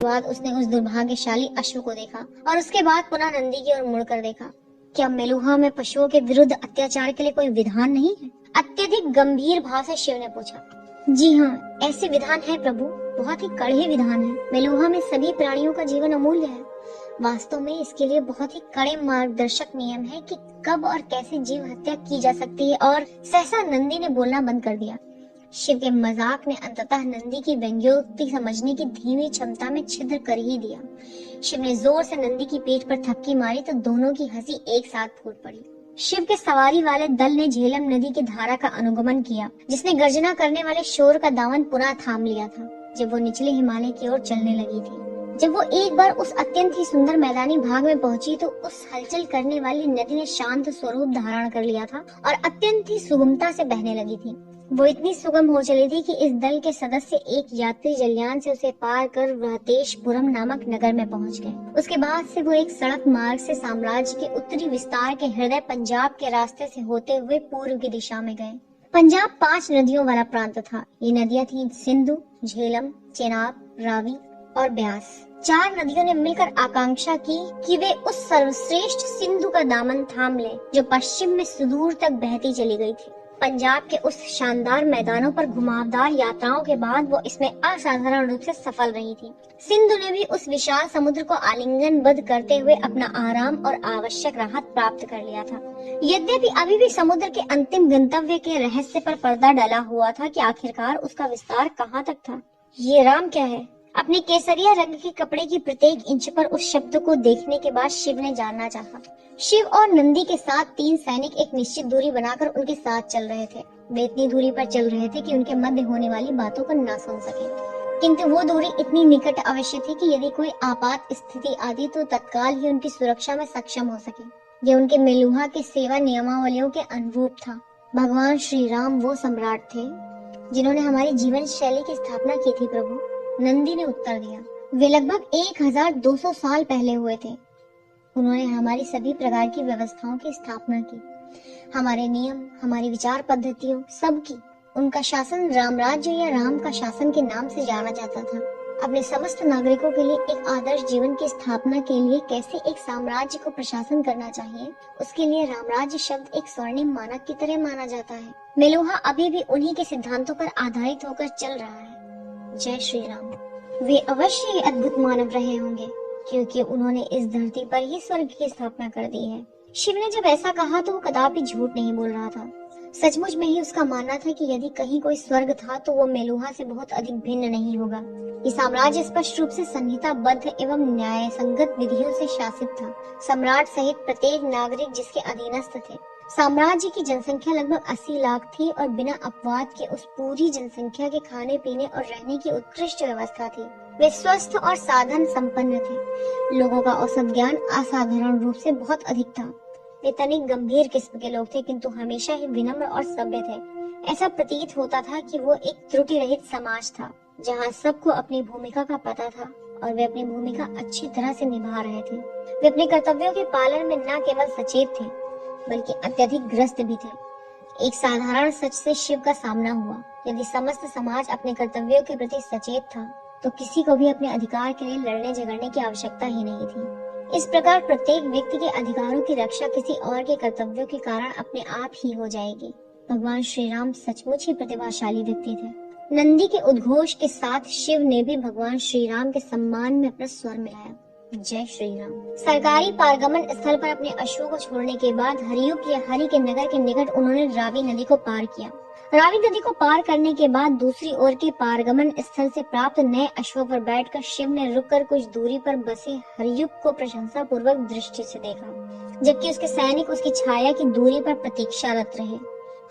बाद उसने उस दुर्भाग्यशाली अश्व को देखा और उसके बाद पुनः नंदी की ओर मुड़कर देखा। क्या मेलुहा में पशुओं के विरुद्ध अत्याचार के लिए कोई विधान नहीं है? अत्यधिक गंभीर भाव से शिव ने पूछा। जी हाँ, ऐसे विधान है प्रभु, बहुत ही कड़े विधान है। मेलुहा में सभी प्राणियों का जीवन अमूल्य है। वास्तव में इसके लिए बहुत ही कड़े मार्गदर्शक नियम है कि कब और कैसे जीव हत्या की जा सकती है। और सहसा नंदी ने बोलना बंद कर दिया। शिव के मजाक ने अंततः नंदी की व्यंग्योक्ति समझने की धीमी क्षमता में छिद्र कर ही दिया। शिव ने जोर से नंदी की पीठ पर थपकी मारी तो दोनों की हंसी एक साथ फूट पड़ी। शिव के सवारी वाले दल ने झेलम नदी की धारा का अनुगमन किया, जिसने गर्जना करने वाले शोर का दामन पुनः थाम लिया था जब वो निचले हिमालय की ओर चलने लगी थी। जब वो एक बार उस अत्यंत ही सुंदर मैदानी भाग में पहुंची तो उस हलचल करने वाली नदी ने शांत स्वरूप धारण कर लिया था और अत्यंत ही सुगमता से बहने लगी थी। वो इतनी सुगम हो चली थी कि इस दल के सदस्य एक यात्री जलयान से उसे पार कर वहतेशपुरम नामक नगर में पहुंच गए। उसके बाद से वो एक सड़क मार्ग से साम्राज्य के उत्तरी विस्तार के हृदय पंजाब के रास्ते से होते हुए पूर्व की दिशा में गए। पंजाब 5 नदियों वाला प्रांत था। ये नदियां थीं सिंधु, झेलम, चेनाब, रावी और ब्यास। 4 नदियों ने मिलकर आकांक्षा की कि वे उस सर्वश्रेष्ठ सिंधु का दामन थाम ले जो पश्चिम में सुदूर तक बहती चली गई थी। पंजाब के उस शानदार मैदानों पर घुमावदार यात्राओं के बाद वो इसमें असाधारण रूप से सफल रही थी। सिंधु ने भी उस विशाल समुद्र को आलिंगनबद्ध करते हुए अपना आराम और आवश्यक राहत प्राप्त कर लिया था। यद्यपि अभी भी समुद्र के अंतिम गंतव्य के रहस्य पर पर्दा डला हुआ था कि आखिरकार उसका विस्तार कहाँ तक था। ये राम क्या है? अपने केसरिया रंग के कपड़े की प्रत्येक इंच पर उस शब्द को देखने के बाद शिव ने जानना चाहा। शिव और नंदी के साथ 3 सैनिक एक निश्चित दूरी बनाकर उनके साथ चल रहे थे। वे इतनी दूरी पर चल रहे थे कि उनके मध्य होने वाली बातों को न सुन सके, किंतु वो दूरी इतनी निकट अवश्य थी कि यदि कोई आपात स्थिति आती तो तत्काल ही उनकी सुरक्षा में सक्षम हो सके। ये उनके मेलुहा के सेवा नियमावलियों के अनुरूप था। भगवान श्री राम वो सम्राट थे जिन्होंने हमारी जीवन शैली की स्थापना की थी प्रभु, नंदी ने उत्तर दिया। वे लगभग 1200 साल पहले हुए थे। उन्होंने हमारी सभी प्रकार की व्यवस्थाओं की स्थापना की, हमारे नियम, हमारी विचार पद्धतियों, सब की। उनका शासन रामराज्य या राम का शासन के नाम से जाना जाता था। अपने समस्त नागरिकों के लिए एक आदर्श जीवन की स्थापना के लिए कैसे एक साम्राज्य को प्रशासन करना चाहिए, उसके लिए रामराज्य शब्द एक स्वर्णिम मानक की तरह माना जाता है। मेलुहा अभी भी उन्हीं के सिद्धांतों पर आधारित होकर चल रहा है। जय श्री राम। वे अवश्य अद्भुत मानव रहे होंगे, क्योंकि उन्होंने इस धरती पर ही स्वर्ग की स्थापना कर दी है। शिव ने जब ऐसा कहा तो वो कदापि झूठ नहीं बोल रहा था। सचमुच में ही उसका मानना था कि यदि कहीं कोई स्वर्ग था तो वो मेलुहा से बहुत अधिक भिन्न नहीं होगा। ये साम्राज्य स्पष्ट रूप से संहिताबद्ध एवं न्याय संगत विधियों से शासित था। सम्राट सहित प्रत्येक नागरिक जिसके अधीनस्थ थे। साम्राज्य की जनसंख्या लगभग 80 लाख थी और बिना अपवाद के उस पूरी जनसंख्या के खाने पीने और रहने की उत्कृष्ट व्यवस्था थी। वे स्वस्थ और साधन संपन्न थे। लोगों का औसत ज्ञान असाधारण रूप से बहुत अधिक था। वे तनिक गंभीर किस्म के लोग थे, किंतु हमेशा ही विनम्र और सभ्य थे। ऐसा प्रतीत होता था कि वो एक त्रुटि रहित समाज था, जहाँ सबको अपनी भूमिका का पता था और वे अपनी भूमिका अच्छी तरह से निभा रहे थे। वे अपने कर्तव्यों के पालन में न केवल सचेत थे, बल्कि अत्यधिक ग्रस्त भी थे। एक साधारण सच से शिव का सामना हुआ। यदि समस्त समाज अपने कर्तव्यों के प्रति सचेत था, तो किसी को भी अपने अधिकार के लिए लड़ने झगड़ने की आवश्यकता ही नहीं थी। इस प्रकार प्रत्येक व्यक्ति के अधिकारों की रक्षा किसी और के कर्तव्यों के कारण अपने आप ही हो जाएगी। भगवान श्री राम सचमुच ही प्रतिभाशाली व्यक्ति थे। नंदी के उद्घोष के साथ शिव ने भी भगवान श्री राम के सम्मान में अपना स्वर मिलाया। जय श्री राम। सरकारी पारगमन स्थल पर अपने अश्वों को छोड़ने के बाद हरियुग या हरि के नगर के निकट उन्होंने रावी नदी को पार किया। रावी नदी को पार करने के बाद दूसरी ओर के पारगमन स्थल से प्राप्त नए अश्वों पर बैठकर शिव ने रुककर कुछ दूरी पर बसे हरियुग को प्रशंसा पूर्वक दृष्टि से देखा, जबकि उसके सैनिक उसकी छाया की दूरी पर प्रतीक्षारत रहे।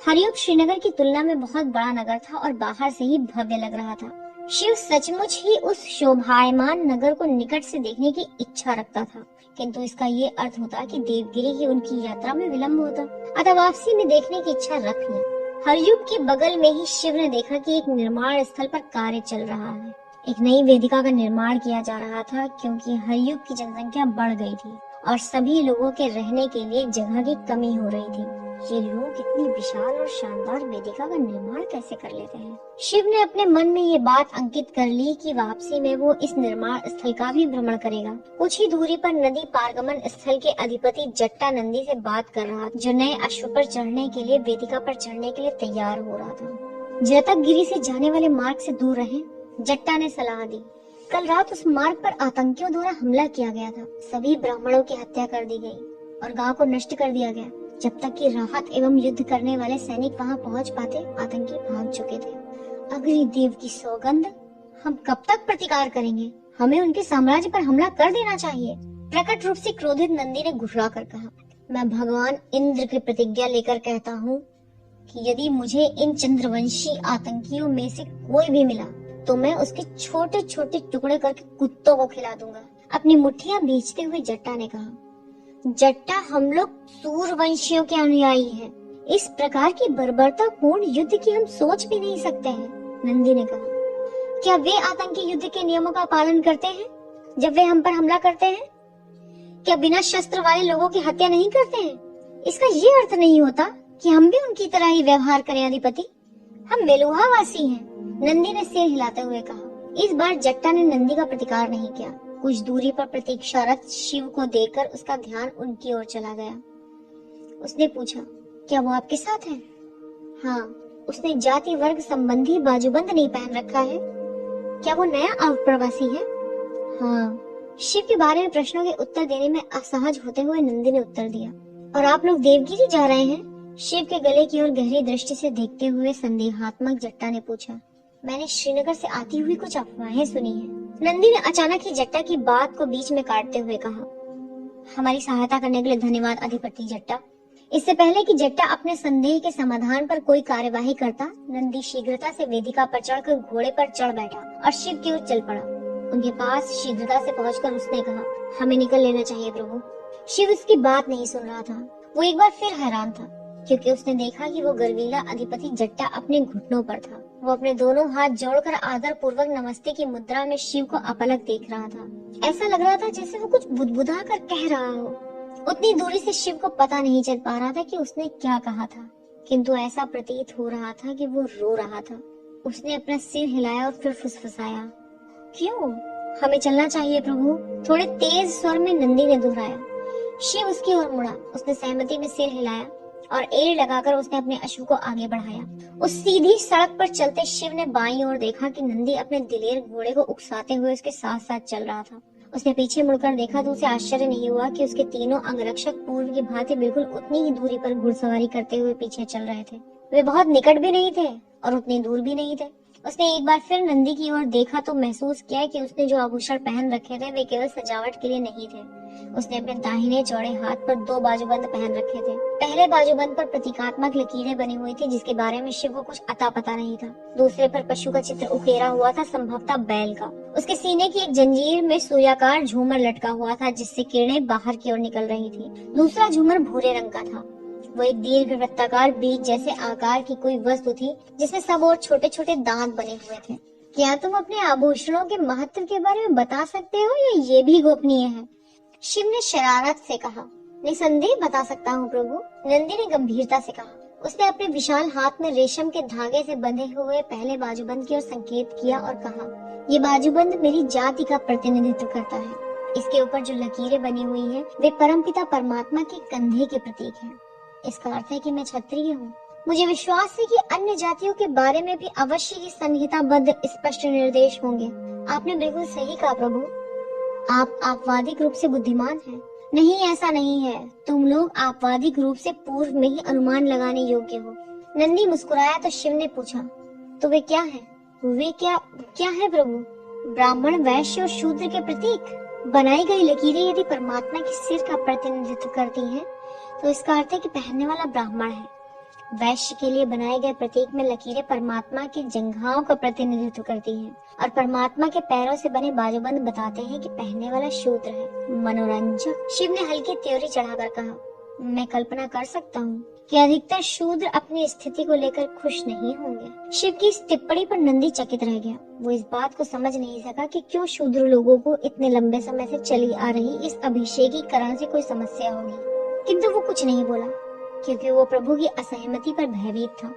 हरियुग श्रीनगर की तुलना में बहुत बड़ा नगर था और बाहर से ही भव्य लग रहा था। शिव सचमुच ही उस शोभायमान नगर को निकट से देखने की इच्छा रखता था, किंतु इसका ये अर्थ होता कि देवगिरी की उनकी यात्रा में विलंब होता, अतः वापसी में देखने की इच्छा रख ली। हरियुग के बगल में ही शिव ने देखा कि एक निर्माण स्थल पर कार्य चल रहा है। एक नई वेदिका का निर्माण किया जा रहा था, क्योंकि हरियुग की जनसंख्या बढ़ गई थी और सभी लोगों के रहने के लिए जगह की कमी हो रही थी। ये लोग इतनी विशाल और शानदार वेदिका का निर्माण कैसे कर लेते हैं। शिव ने अपने मन में ये बात अंकित कर ली कि वापसी में वो इस निर्माण स्थल का भी भ्रमण करेगा। कुछ ही दूरी पर नदी पारगमन स्थल के अधिपति जट्टा नंदी से बात कर रहा, जो नए अश्व पर चढ़ने के लिए वेदिका पर चढ़ने के लिए तैयार हो रहा था। जतकगिरी से जाने वाले मार्ग से दूर रहें, जट्टा ने सलाह दी। कल रात उस मार्ग पर आतंकियों द्वारा हमला किया गया था। सभी ब्राह्मणों की हत्या कर दी गई और गांव को नष्ट कर दिया गया। जब तक कि राहत एवं युद्ध करने वाले सैनिक वहां पहुंच पाते, आतंकी भाग चुके थे। अग्निदेव की सौगंध, हम कब तक प्रतिकार करेंगे? हमें उनके साम्राज्य पर हमला कर देना चाहिए। प्रकट रूप से क्रोधित नंदी ने घुर्रा कर कहा, मैं भगवान इंद्र की प्रतिज्ञा लेकर कहता हूँ कि यदि मुझे इन चंद्रवंशी आतंकियों में से कोई भी मिला तो मैं उसके छोटे छोटे टुकड़े करके कुत्तों को खिला दूंगा। अपनी मुट्ठियां भींचते हुए जट्टा ने कहा, जट्टा, हम लोग सूरवंशियों के अनुयायी हैं। इस प्रकार की बर्बरतापूर्ण युद्ध की हम सोच भी नहीं सकते हैं। नंदी ने कहा, क्या वे आतंकी युद्ध के नियमों का पालन करते हैं जब वे हम पर हमला करते हैं? क्या बिना शस्त्र वाले लोगों की हत्या नहीं करते हैं? इसका ये अर्थ नहीं होता कि हम भी उनकी तरह ही व्यवहार करें अधिपति। हम मेलुहा वासी हैं। नंदी ने सिर हिलाते हुए कहा। इस बार जट्टा ने नंदी का प्रतिकार नहीं किया। कुछ दूरी पर प्रतीक्षारत शिव को देखकर उसका ध्यान उनकी ओर चला गया। उसने पूछा, क्या वो आपके साथ है? हाँ। उसने जाति वर्ग संबंधी बाजूबंद नहीं पहन रखा है। क्या वो नया अप्रवासी है? हाँ। शिव के बारे में प्रश्नों के उत्तर देने में असहज होते हुए नंदी ने उत्तर दिया। और आप लोग देवगिरी जा रहे हैं? शिव के गले की ओर गहरी दृष्टि से देखते हुए संदेहात्मक जट्टा ने पूछा। मैंने श्रीनगर से आती हुई कुछ अफवाहें सुनी है। नंदी ने अचानक ही जट्टा की बात को बीच में काटते हुए कहा, हमारी सहायता करने के लिए धन्यवाद अधिपति जट्टा। इससे पहले कि जट्टा अपने संदेह के समाधान पर कोई कार्यवाही करता, नंदी शीघ्रता से वेदिका पर चढ़कर घोड़े पर चढ़ बैठा और शिव की ओर चल पड़ा। उनके पास शीघ्रता से पहुंचकर उसने कहा, हमें निकल लेना चाहिए प्रभु। शिव उसकी बात नहीं सुन रहा था। वो एक बार फिर हैरान था, क्योंकि उसने देखा कि वो गर्वीला अधिपति जट्टा अपने घुटनों पर था। वो अपने दोनों हाथ जोड़कर आदर पूर्वक नमस्ते की मुद्रा में शिव को अपलक देख रहा था। ऐसा लग रहा था जैसे वो कुछ बुदबुदा कर कह रहा हो। उतनी दूरी से शिव को पता नहीं चल पा रहा था कि उसने क्या कहा था, किंतु ऐसा प्रतीत हो रहा था कि वो रो रहा था। उसने अपना सिर हिलाया और फिर फुसफुसाया, क्यों? हमें चलना चाहिए प्रभु, थोड़े तेज स्वर में नंदी ने दोहराया। शिव उसकी ओर मुड़ा। उसने सहमति में सिर हिलाया और एड़ लगाकर उसने अपने अश्व को आगे बढ़ाया। उस सीधी सड़क पर चलते शिव ने बाईं ओर देखा कि नंदी अपने दिलेर घोड़े को उकसाते हुए उसके साथ साथ चल रहा था। उसने पीछे मुड़कर देखा तो उसे आश्चर्य नहीं हुआ कि उसके तीनों अंगरक्षक पूर्व की भांति बिल्कुल उतनी ही दूरी पर घुड़सवारी करते हुए पीछे चल रहे थे। वे बहुत निकट भी नहीं थे और उतनी दूर भी नहीं थे। उसने एक बार फिर नंदी की ओर देखा तो महसूस किया कि उसने जो आभूषण पहन रखे थे वे केवल सजावट के लिए नहीं थे। उसने अपने दाहिने चौड़े हाथ पर 2 बाजूबंद पहन रखे थे। पहले बाजूबंद पर प्रतीकात्मक लकीरें बनी हुई थी, जिसके बारे में शिव को कुछ अता पता नहीं था। दूसरे पर पशु का चित्र उकेरा हुआ था, संभवतः बैल का। उसके सीने की एक जंजीर में सूर्याकार झूमर लटका हुआ था, जिससे किरणें बाहर की ओर निकल रही थी। दूसरा झूमर भूरे रंग का था। वो एक दीर्घ वृत्ताकार बीज जैसे आकार की कोई वस्तु थी, जिसमें सब और छोटे छोटे दांत बने हुए थे। क्या तुम अपने आभूषणों के महत्व के बारे में बता सकते हो या ये भी गोपनीय है? शिव ने शरारत से कहा। निसंदेह बता सकता हूँ प्रभु, नंदी ने गंभीरता से कहा। उसने अपने विशाल हाथ में रेशम के धागे से बंधे हुए पहले बाजूबंद की ओर संकेत किया और कहा, ये बाजूबंद मेरी जाति का प्रतिनिधित्व करता है। इसके ऊपर जो लकीरें बनी हुई है वे परमपिता परमात्मा के कंधे के प्रतीक है। इसका अर्थ है कि मैं क्षत्रिय हूँ। मुझे विश्वास है कि अन्य जातियों के बारे में भी अवश्य ही संहिताबद्ध स्पष्ट निर्देश होंगे। आपने बिल्कुल सही कहा प्रभु, आप आपवादिक रूप से बुद्धिमान हैं। नहीं, ऐसा नहीं है। तुम लोग आपवादिक रूप से पूर्व में ही अनुमान लगाने योग्य हो। नंदी मुस्कुराया तो शिव ने पूछा, तो वे क्या है? वे क्या है प्रभु? ब्राह्मण, वैश्य और शूद्र के प्रतीक। बनाई गई लकीरें यदि परमात्मा के सिर का प्रतिनिधित्व करती हैं, तो इसका अर्थ है कि पहनने वाला ब्राह्मण है। वैश्य के लिए बनाए गए प्रतीक में लकीरें परमात्मा के जंघाओं का प्रतिनिधित्व करती हैं, और परमात्मा के पैरों से बने बाजूबंद बताते हैं कि पहनने वाला शूद्र है। मनोरंजक, शिव ने हल्की त्योरी चढ़ाकर कहा। मैं कल्पना कर सकता हूँ कि अधिकतर शूद्र अपनी स्थिति को लेकर खुश नहीं होंगे। शिव की इस टिप्पणी पर नंदी चकित रह गया। वो इस बात को समझ नहीं सका कि क्यों शूद्र लोगों को इतने लंबे समय से चली आ रही इस अभिषेकीकरण से कोई समस्या होगी, किंतु वो कुछ नहीं बोला। क्योंकि वो प्रभु की असहमति पर भयभीत था।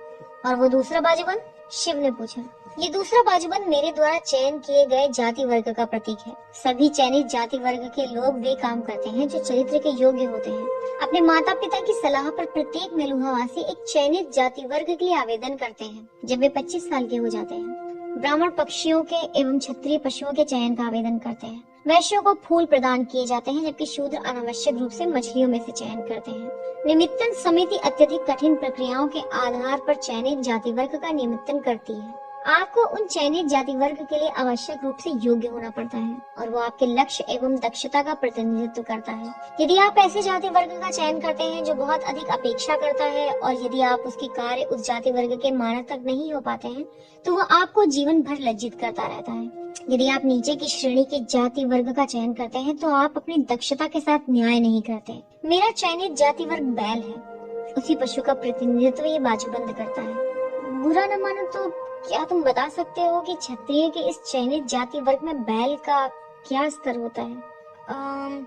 और वो दूसरा बाजूबंद? शिव ने पूछा। ये दूसरा बाजूबंद मेरे द्वारा चयन किए गए जाति वर्ग का प्रतीक है। सभी चयनित जाति वर्ग के लोग वे काम करते हैं जो चरित्र के योग्य होते हैं। अपने माता पिता की सलाह पर प्रत्येक मेलुहावासी एक चयनित जाति वर्ग के लिए आवेदन करते हैं जब वे 25 साल के हो जाते हैं। ब्राह्मण पक्षियों के एवं क्षत्रिय पशुओं के चयन का आवेदन करते हैं। वैश्यों को फूल प्रदान किए जाते हैं, जबकि शूद्र अनावश्यक रूप से मछलियों में से चयन करते हैं। निमित्तन समिति अत्यधिक कठिन प्रक्रियाओं के आधार पर चयनित जाति वर्ग का निमित्तन करती है। आपको उन चयनित जाति वर्ग के लिए आवश्यक रूप से योग्य होना पड़ता है और वो आपके लक्ष्य एवं दक्षता का प्रतिनिधित्व करता है। यदि आप ऐसे जाति वर्ग का चयन करते हैं जो बहुत अधिक अपेक्षा करता है और यदि आप उसके कार्य उस जाति वर्ग के मानक तक नहीं हो पाते हैं तो वो आपको जीवन भर लज्जित करता रहता है। यदि आप नीचे की श्रेणी के जाति वर्ग का चयन करते हैं तो आप अपनी दक्षता के साथ न्याय नहीं करते। मेरा चयनित जाति वर्ग बैल है। उसी पशु का प्रतिनिधित्व ये बाजूबंद करता है। बुरा न मानो तो क्या तुम बता सकते हो कि क्षत्रिय के इस चयनित जाति वर्ग में बैल का क्या स्तर होता है?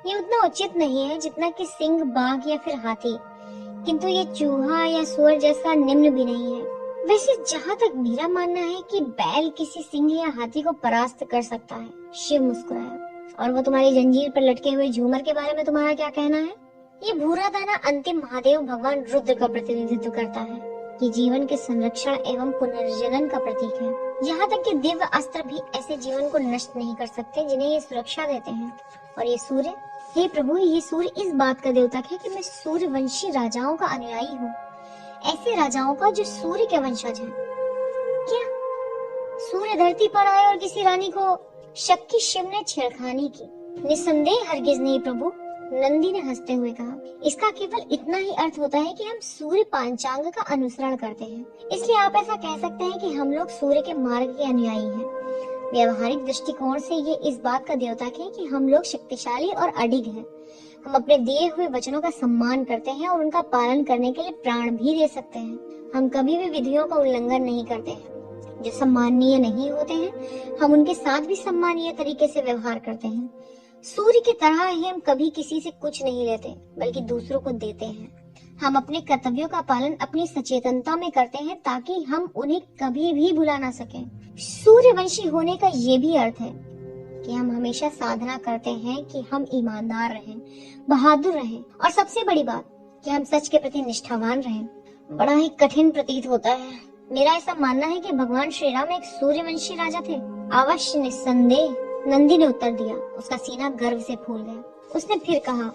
ये उतना उचित नहीं है जितना कि सिंह, बाघ या फिर हाथी, किंतु ये चूहा या सुअर जैसा निम्न भी नहीं है। वैसे जहाँ तक मेरा मानना है कि बैल किसी सिंह या हाथी को परास्त कर सकता है। शिव मुस्कुराया। और वो तुम्हारी जंजीर पर लटके हुए झूमर के बारे में तुम्हारा क्या कहना है? ये भूरा दाना अंतिम महादेव भगवान रुद्र का प्रतिनिधित्व करता है। ये जीवन के संरक्षण एवं पुनर्जनन का प्रतीक है। यहाँ तक कि दिव्य अस्त्र भी ऐसे जीवन को नष्ट नहीं कर सकते जिन्हें ये सुरक्षा देते हैं। और ये सूर्य, हे प्रभु, ये सूर्य इस बात का द्योतक है कि मैं सूर्यवंशी राजाओं का अनुयायी हूँ, ऐसे राजाओं का जो सूर्य के वंशज हैं। क्या सूर्य धरती पर आए और किसी रानी को शक की शिव ने छेड़खानी की? निसंदेह हरगिज नहीं प्रभु, नंदी ने हंसते हुए कहा। इसका केवल इतना ही अर्थ होता है कि हम सूर्य पांचांग का अनुसरण करते हैं, इसलिए आप ऐसा कह सकते हैं कि हम लोग सूर्य के मार्ग के अनुयायी हैं। व्यवहारिक दृष्टिकोण से ये इस बात का द्योतक है कि हम लोग शक्तिशाली और अडिग हैं। हम अपने दिए हुए वचनों का सम्मान करते हैं और उनका पालन करने के लिए प्राण भी दे सकते हैं। हम कभी भी विधियों का उल्लंघन नहीं करते हैं। जो सम्माननीय नहीं होते हैं हम उनके साथ भी सम्मानीय तरीके से व्यवहार करते हैं। सूर्य की तरह ही हम कभी किसी से कुछ नहीं लेते बल्कि दूसरों को देते हैं। हम अपने कर्तव्यों का पालन अपनी सचेतनता में करते हैं ताकि हम उन्हें कभी भी भुला ना सकें। सूर्यवंशी होने का ये भी अर्थ है कि हम हमेशा साधना करते हैं कि हम ईमानदार रहें, बहादुर रहें और सबसे बड़ी बात कि हम सच के प्रति निष्ठावान रहें। बड़ा ही कठिन प्रतीत होता है। मेरा ऐसा मानना है कि भगवान श्री राम एक सूर्यवंशी राजा थे। अवश्य, निस्संदेह, नंदी ने उत्तर दिया। उसका सीना गर्व से फूल गया। उसने फिर कहा,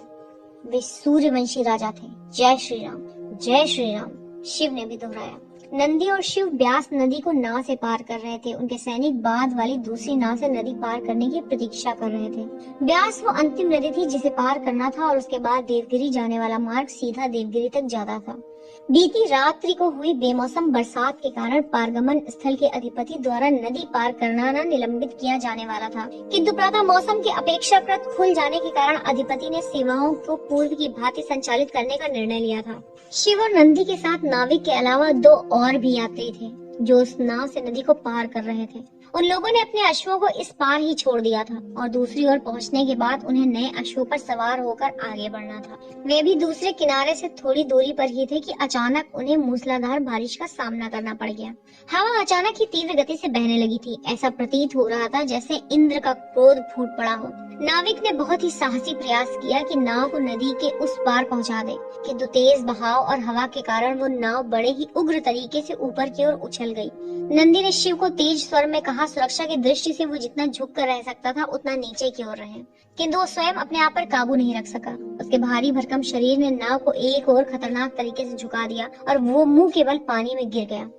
वे सूर्यवंशी राजा थे। जय श्री राम, जय श्री राम, शिव ने भी दोहराया। नंदी और शिव ब्यास नदी को नाव से पार कर रहे थे। उनके सैनिक बाद वाली दूसरी नाव से नदी पार करने की प्रतीक्षा कर रहे थे। ब्यास वो अंतिम नदी थी जिसे पार करना था और उसके बाद देवगिरी जाने वाला मार्ग सीधा देवगिरी तक जाता था। बीती रात्रि को हुई बेमौसम बरसात के कारण पारगमन स्थल के अधिपति द्वारा नदी पार करना न निलंबित किया जाने वाला था, किंतु प्रातः मौसम के अपेक्षाकृत खुल जाने के कारण अधिपति ने सेवाओं को पूर्व की भांति संचालित करने का निर्णय लिया था। शिव और नंदी के साथ नाविक के अलावा 2 और भी यात्री थे जो उस नाव से नदी को पार कर रहे थे। उन लोगों ने अपने अश्वों को इस पार ही छोड़ दिया था और दूसरी ओर पहुंचने के बाद उन्हें नए अश्वों पर सवार होकर आगे बढ़ना था। वे भी दूसरे किनारे से थोड़ी दूरी पर ही थे कि अचानक उन्हें मूसलाधार बारिश का सामना करना पड़ गया। हवा अचानक ही तीव्र गति से बहने लगी थी। ऐसा प्रतीत हो रहा था जैसे इंद्र का क्रोध फूट पड़ा हो। नाविक ने बहुत ही साहसी प्रयास किया कि नाव को नदी के उस पार पहुंचा दे, किंतु तेज बहाव और हवा के कारण वो नाव बड़े ही उग्र तरीके से ऊपर की ओर उछल गई। नंदी ने शिव को तेज स्वर में कहा, सुरक्षा की दृष्टि से वो जितना झुक कर रह सकता था उतना नीचे की ओर रहे, किंतु वो स्वयं अपने आप पर काबू नहीं रख सका। उसके भारी भरकम शरीर ने नाव को एक और खतरनाक तरीके से झुका दिया और वो मुंह के बल पानी में गिर गया।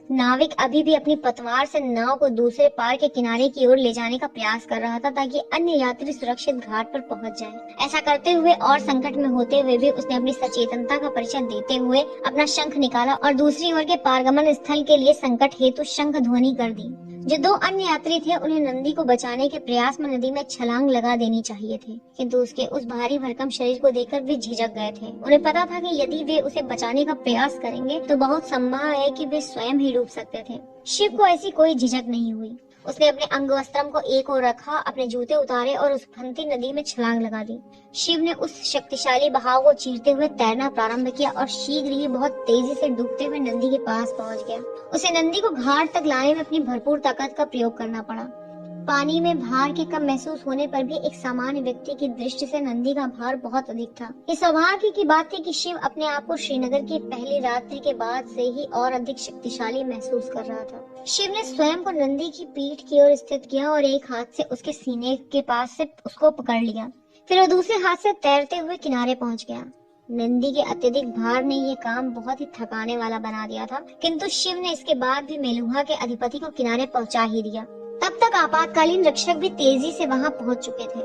नाविक अभी भी अपनी पतवार से नाव को दूसरे पार के किनारे की ओर ले जाने का प्रयास कर रहा था ताकि अन्य यात्री सुरक्षित घाट पर पहुंच जाएं। ऐसा करते हुए और संकट में होते हुए भी उसने अपनी सचेतनता का परिचय देते हुए अपना शंख निकाला और दूसरी ओर के पारगमन स्थल के लिए संकट हेतु शंख ध्वनि कर दी। जो 2 अन्य यात्री थे उन्हें नंदी को बचाने के प्रयास में नदी में छलांग लगा देनी चाहिए थी, किंतु उसके उस भारी भरकम शरीर को देखकर वे झिझक गए थे। उन्हें पता था कि यदि वे उसे बचाने का प्रयास करेंगे तो बहुत संभव है कि वे स्वयं ही डूब सकते थे। शिव को ऐसी कोई झिझक नहीं हुई। उसने अपने अंग वस्त्रम को एक ओर रखा, अपने जूते उतारे और उस उफनती नदी में छलांग लगा दी। शिव ने उस शक्तिशाली बहाव को चीरते हुए तैरना प्रारंभ किया और शीघ्र ही बहुत तेजी से डूबते हुए नंदी के पास पहुंच गया। उसे नंदी को घाट तक लाने में अपनी भरपूर ताकत का प्रयोग करना पड़ा। पानी में भार के कम महसूस होने पर भी एक सामान्य व्यक्ति की दृष्टि से नंदी का भार बहुत अधिक था। ये सौभाग्य की बात थी कि शिव अपने आप को श्रीनगर की पहली रात्रि के बाद से ही और अधिक शक्तिशाली महसूस कर रहा था। शिव ने स्वयं को नंदी की पीठ की ओर स्थित किया और एक हाथ से उसके सीने के पास से उसको पकड़ लिया। फिर वो दूसरे हाथ से तैरते हुए किनारे पहुंच गया। नंदी के अत्यधिक भार ने ये काम बहुत ही थकाने वाला बना दिया था, किंतु शिव ने इसके बाद भी मेलुहा के अधिपति को किनारे पहुंचा ही दिया। तब तक आपातकालीन रक्षक भी तेजी से वहां पहुंच चुके थे।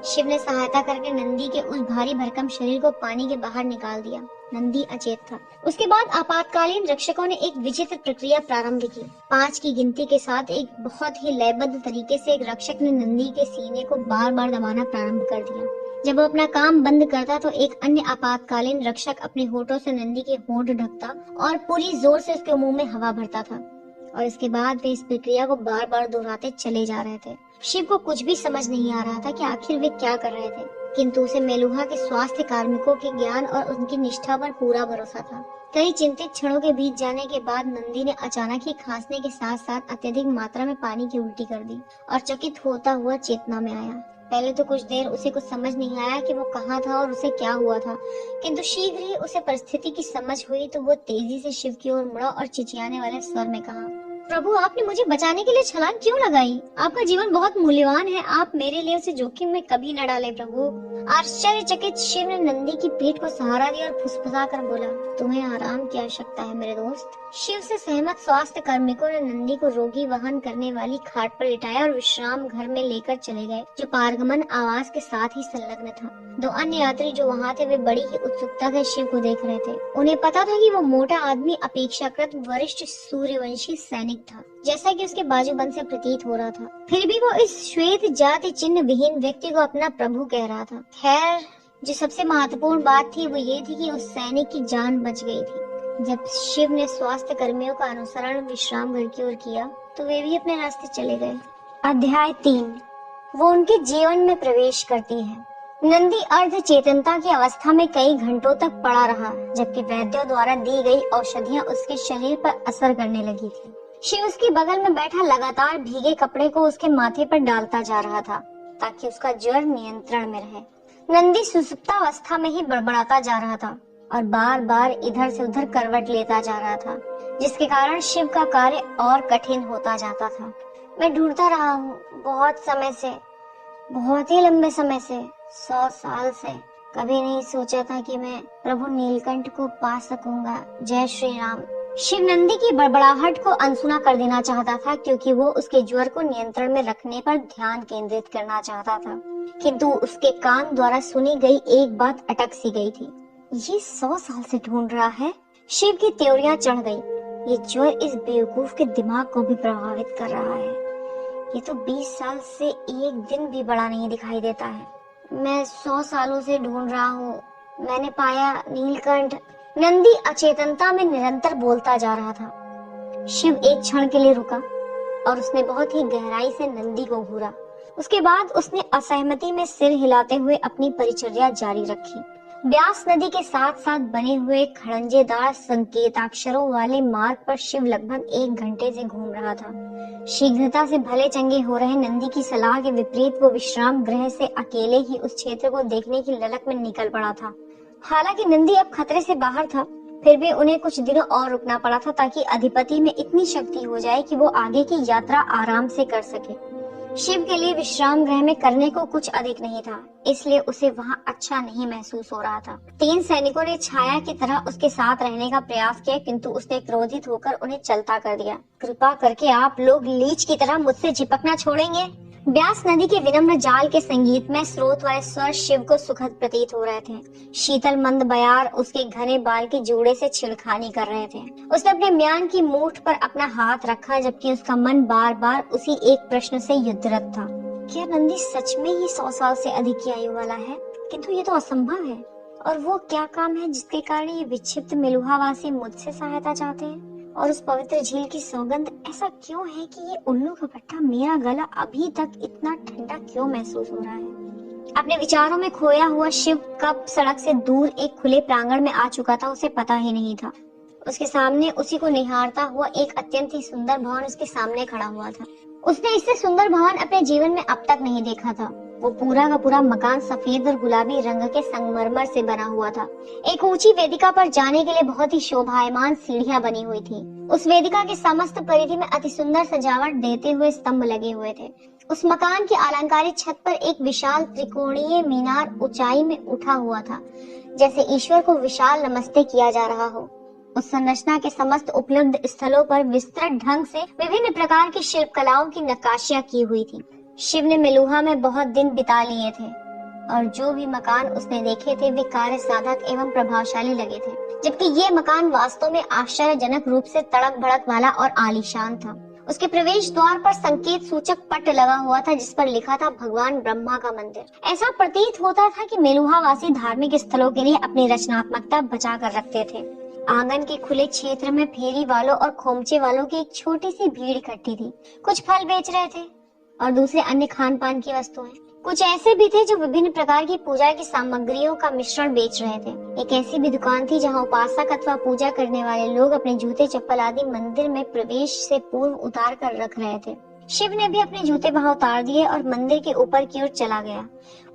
शिव ने सहायता करके नंदी के उस भारी भरकम शरीर को पानी के बाहर निकाल दिया। नंदी अचेत था। उसके बाद आपातकालीन रक्षकों ने एक विचित्र प्रक्रिया प्रारंभ की। 5 की गिनती के साथ एक बहुत ही लयबद्ध तरीके से एक रक्षक ने नंदी के सीने को बार बार दबाना प्रारंभ कर दिया। जब वो अपना काम बंद करता तो एक अन्य आपातकालीन रक्षक अपने होठों से नंदी के होंठ ढकता और पूरी जोर से उसके मुंह में हवा भरता था और इसके बाद वे इस प्रक्रिया को बार बार दोहराते चले जा रहे थे। शिव को कुछ भी समझ नहीं आ रहा था कि आखिर वे क्या कर रहे थे, किंतु उसे मेलुहा के स्वास्थ्य कार्मिकों के ज्ञान और उनकी निष्ठा पर पूरा भरोसा था। कई चिंतित क्षणों के बीत जाने के बाद नंदी ने अचानक ही खांसने के साथ साथ अत्यधिक मात्रा में पानी की उल्टी कर दी और चकित होता हुआ चेतना में आया। पहले तो कुछ देर उसे कुछ समझ नहीं आया कि वो कहाँ था और उसे क्या हुआ था, किंतु शीघ्र ही उसे परिस्थिति की समझ हुई तो वो तेजी से शिव की ओर मुड़ा और चिचियाने वाले स्वर में कहा, प्रभु आपने मुझे बचाने के लिए छलांग क्यों लगाई? आपका जीवन बहुत मूल्यवान है, आप मेरे लिए उसे जोखिम में कभी न डाले प्रभु। आश्चर्यचकित शिव ने नंदी की पीठ को सहारा दिया और फुसफुसा कर बोला, तुम्हें आराम की आवश्यकता है मेरे दोस्त। शिव से सहमत स्वास्थ्य कार्मिकों ने नंदी को रोगी वहन करने वाली खाट पर लिटाया और विश्राम घर में लेकर चले गए, जो पारगमन आवास के साथ ही संलग्न था। 2 अन्य यात्री जो वहाँ थे वे बड़ी ही उत्सुकता से शिव को देख रहे थे। उन्हें पता था कि वो मोटा आदमी अपेक्षाकृत वरिष्ठ सूर्यवंशी सैनिक था, जैसा कि उसके बाजूबंद से प्रतीत हो रहा था। फिर भी वो इस श्वेत जाति चिन्ह विहीन व्यक्ति को अपना प्रभु कह रहा था। खैर, जो सबसे महत्वपूर्ण बात थी वो ये थी कि उस सैनिक की जान बच गई थी। जब शिव ने स्वास्थ्य कर्मियों का अनुसरण विश्राम घर की ओर किया तो वे भी अपने रास्ते चले गए। अध्याय 3, वो उनके जीवन में प्रवेश करती है। नंदी अर्ध चेतनता की अवस्था में कई घंटों तक पड़ा रहा, जबकि वैद्यों द्वारा दी गई औषधियां उसके शरीर पर असर करने लगी थी। शिव उसके बगल में बैठा लगातार भीगे कपड़े को उसके माथे पर डालता जा रहा था ताकि उसका ज्वर नियंत्रण में रहे। नंदी सुसुप्तावस्था में ही बड़बड़ाता जा रहा था और बार बार इधर से उधर करवट लेता जा रहा था, जिसके कारण शिव का कार्य और कठिन होता जाता था। मैं ढूंढता रहा हूँ बहुत समय से, बहुत ही लंबे समय से, 100 साल से। कभी नहीं सोचा था कि मैं प्रभु नीलकंठ को पा सकूंगा। जय श्री राम। शिव नंदी की बड़बड़ाहट को अनसुना कर देना चाहता था, क्योंकि वो उसके ज्वर को नियंत्रण में रखने पर ध्यान केंद्रित करना चाहता था, किंतु उसके कान द्वारा सुनी गई एक बात अटक सी गई थी। ये 100 साल से ढूंढ रहा है। शिव की त्योरियां चढ़ गई। ये ज्वर इस बेवकूफ के दिमाग को भी प्रभावित कर रहा है। ये तो 20 साल से एक दिन भी बड़ा नहीं दिखाई देता है। मैं 100 सालों से ढूंढ रहा हूँ, मैंने पाया नीलकंठ। नंदी अचेतनता में निरंतर बोलता जा रहा था। शिव एक क्षण के लिए रुका और उसने बहुत ही गहराई से नंदी को घूरा। उसके बाद उसने असहमति में सिर हिलाते हुए अपनी परिचर्या जारी रखी। ब्यास नदी के साथ साथ बने हुए खड़ंजेदार संकेताक्षरों वाले मार्ग पर शिव लगभग 1 घंटे से घूम रहा था। शीघ्रता से भले चंगे हो रहे नंदी की सलाह के विपरीत वो विश्राम गृह से अकेले ही उस क्षेत्र को देखने की ललक में निकल पड़ा था। हालांकि नंदी अब खतरे से बाहर था, फिर भी उन्हें कुछ दिनों और रुकना पड़ा था ताकि अधिपति में इतनी शक्ति हो जाए कि वो आगे की यात्रा आराम से कर सके। शिव के लिए विश्राम गृह में करने को कुछ अधिक नहीं था, इसलिए उसे वहां अच्छा नहीं महसूस हो रहा था। 3 सैनिकों ने छाया की तरह उसके साथ रहने का प्रयास किया, किंतु उसने क्रोधित होकर उन्हें चलता कर दिया। कृपा करके आप लोग लीच की तरह मुझसे चिपकना छोड़ेंगे। ब्यास नदी के विनम्र जाल के संगीत में स्रोत वाले स्वर शिव को सुखद प्रतीत हो रहे थे। शीतल मंद बयार उसके घने बाल के जूड़े से छिड़खानी कर रहे थे। उसने अपने म्यान की मूठ पर अपना हाथ रखा, जबकि उसका मन बार बार उसी एक प्रश्न से युद्धरत था। क्या नंदी सच में ही 100 साल से अधिक की आयु वाला है? किंतु ये तो असंभव है। और वो क्या काम है जिसके कारण ये विक्षिप्त मेलुहावासी मुझसे सहायता चाहते हैं? और उस पवित्र झील की सौगंध, ऐसा क्यों है कि ये उल्लू का पट्टा, मेरा गला अभी तक इतना ठंडा क्यों महसूस हो रहा है। अपने विचारों में खोया हुआ शिव कब सड़क से दूर एक खुले प्रांगण में आ चुका था उसे पता ही नहीं था। उसके सामने उसी को निहारता हुआ एक अत्यंत ही सुंदर भवन उसके सामने खड़ा हुआ था। उसने इससे सुंदर भवन अपने जीवन में अब तक नहीं देखा था। वो पूरा का पूरा मकान सफेद और गुलाबी रंग के संगमरमर से बना हुआ था। एक ऊंची वेदिका पर जाने के लिए बहुत ही शोभायमान सीढ़ियां बनी हुई थी। उस वेदिका के समस्त परिधि में अति सुंदर सजावट देते हुए स्तंभ लगे हुए थे। उस मकान की अलंकारित छत पर एक विशाल त्रिकोणीय मीनार ऊंचाई में उठा हुआ था, जैसे ईश्वर को विशाल नमस्ते किया जा रहा हो। उस संरचना के समस्त उपलब्ध स्थलों पर विस्तृत ढंग से विभिन्न प्रकार की शिल्प कलाओं की नक्काशियां की हुई थी। शिव ने मेलुहा में बहुत दिन बिता लिए थे और जो भी मकान उसने देखे थे वे कार्य साधक एवं प्रभावशाली लगे थे, जबकि ये मकान वास्तव में आश्चर्यजनक रूप से तड़क भड़क वाला और आलीशान था। उसके प्रवेश द्वार पर संकेत सूचक पट लगा हुआ था जिस पर लिखा था भगवान ब्रह्मा का मंदिर। ऐसा प्रतीत होता था कि मेलुहा वासी धार्मिक स्थलों के लिए अपनी रचनात्मकता बचा कर रखते थे। आंगन के खुले क्षेत्र में फेरी वालों और खोमचे वालों की एक छोटी सी भीड़ इकट्ठी थी। कुछ फल बेच रहे थे और दूसरे अन्य खान पान की वस्तुएं। कुछ ऐसे भी थे जो विभिन्न प्रकार की पूजा की सामग्रियों का मिश्रण बेच रहे थे। एक ऐसी भी दुकान थी जहां उपासक अथवा पूजा करने वाले लोग अपने जूते चप्पल आदि मंदिर में प्रवेश से पूर्व उतार कर रख रहे थे। शिव ने भी अपने जूते वहां उतार दिए और मंदिर के ऊपर की ओर चला गया।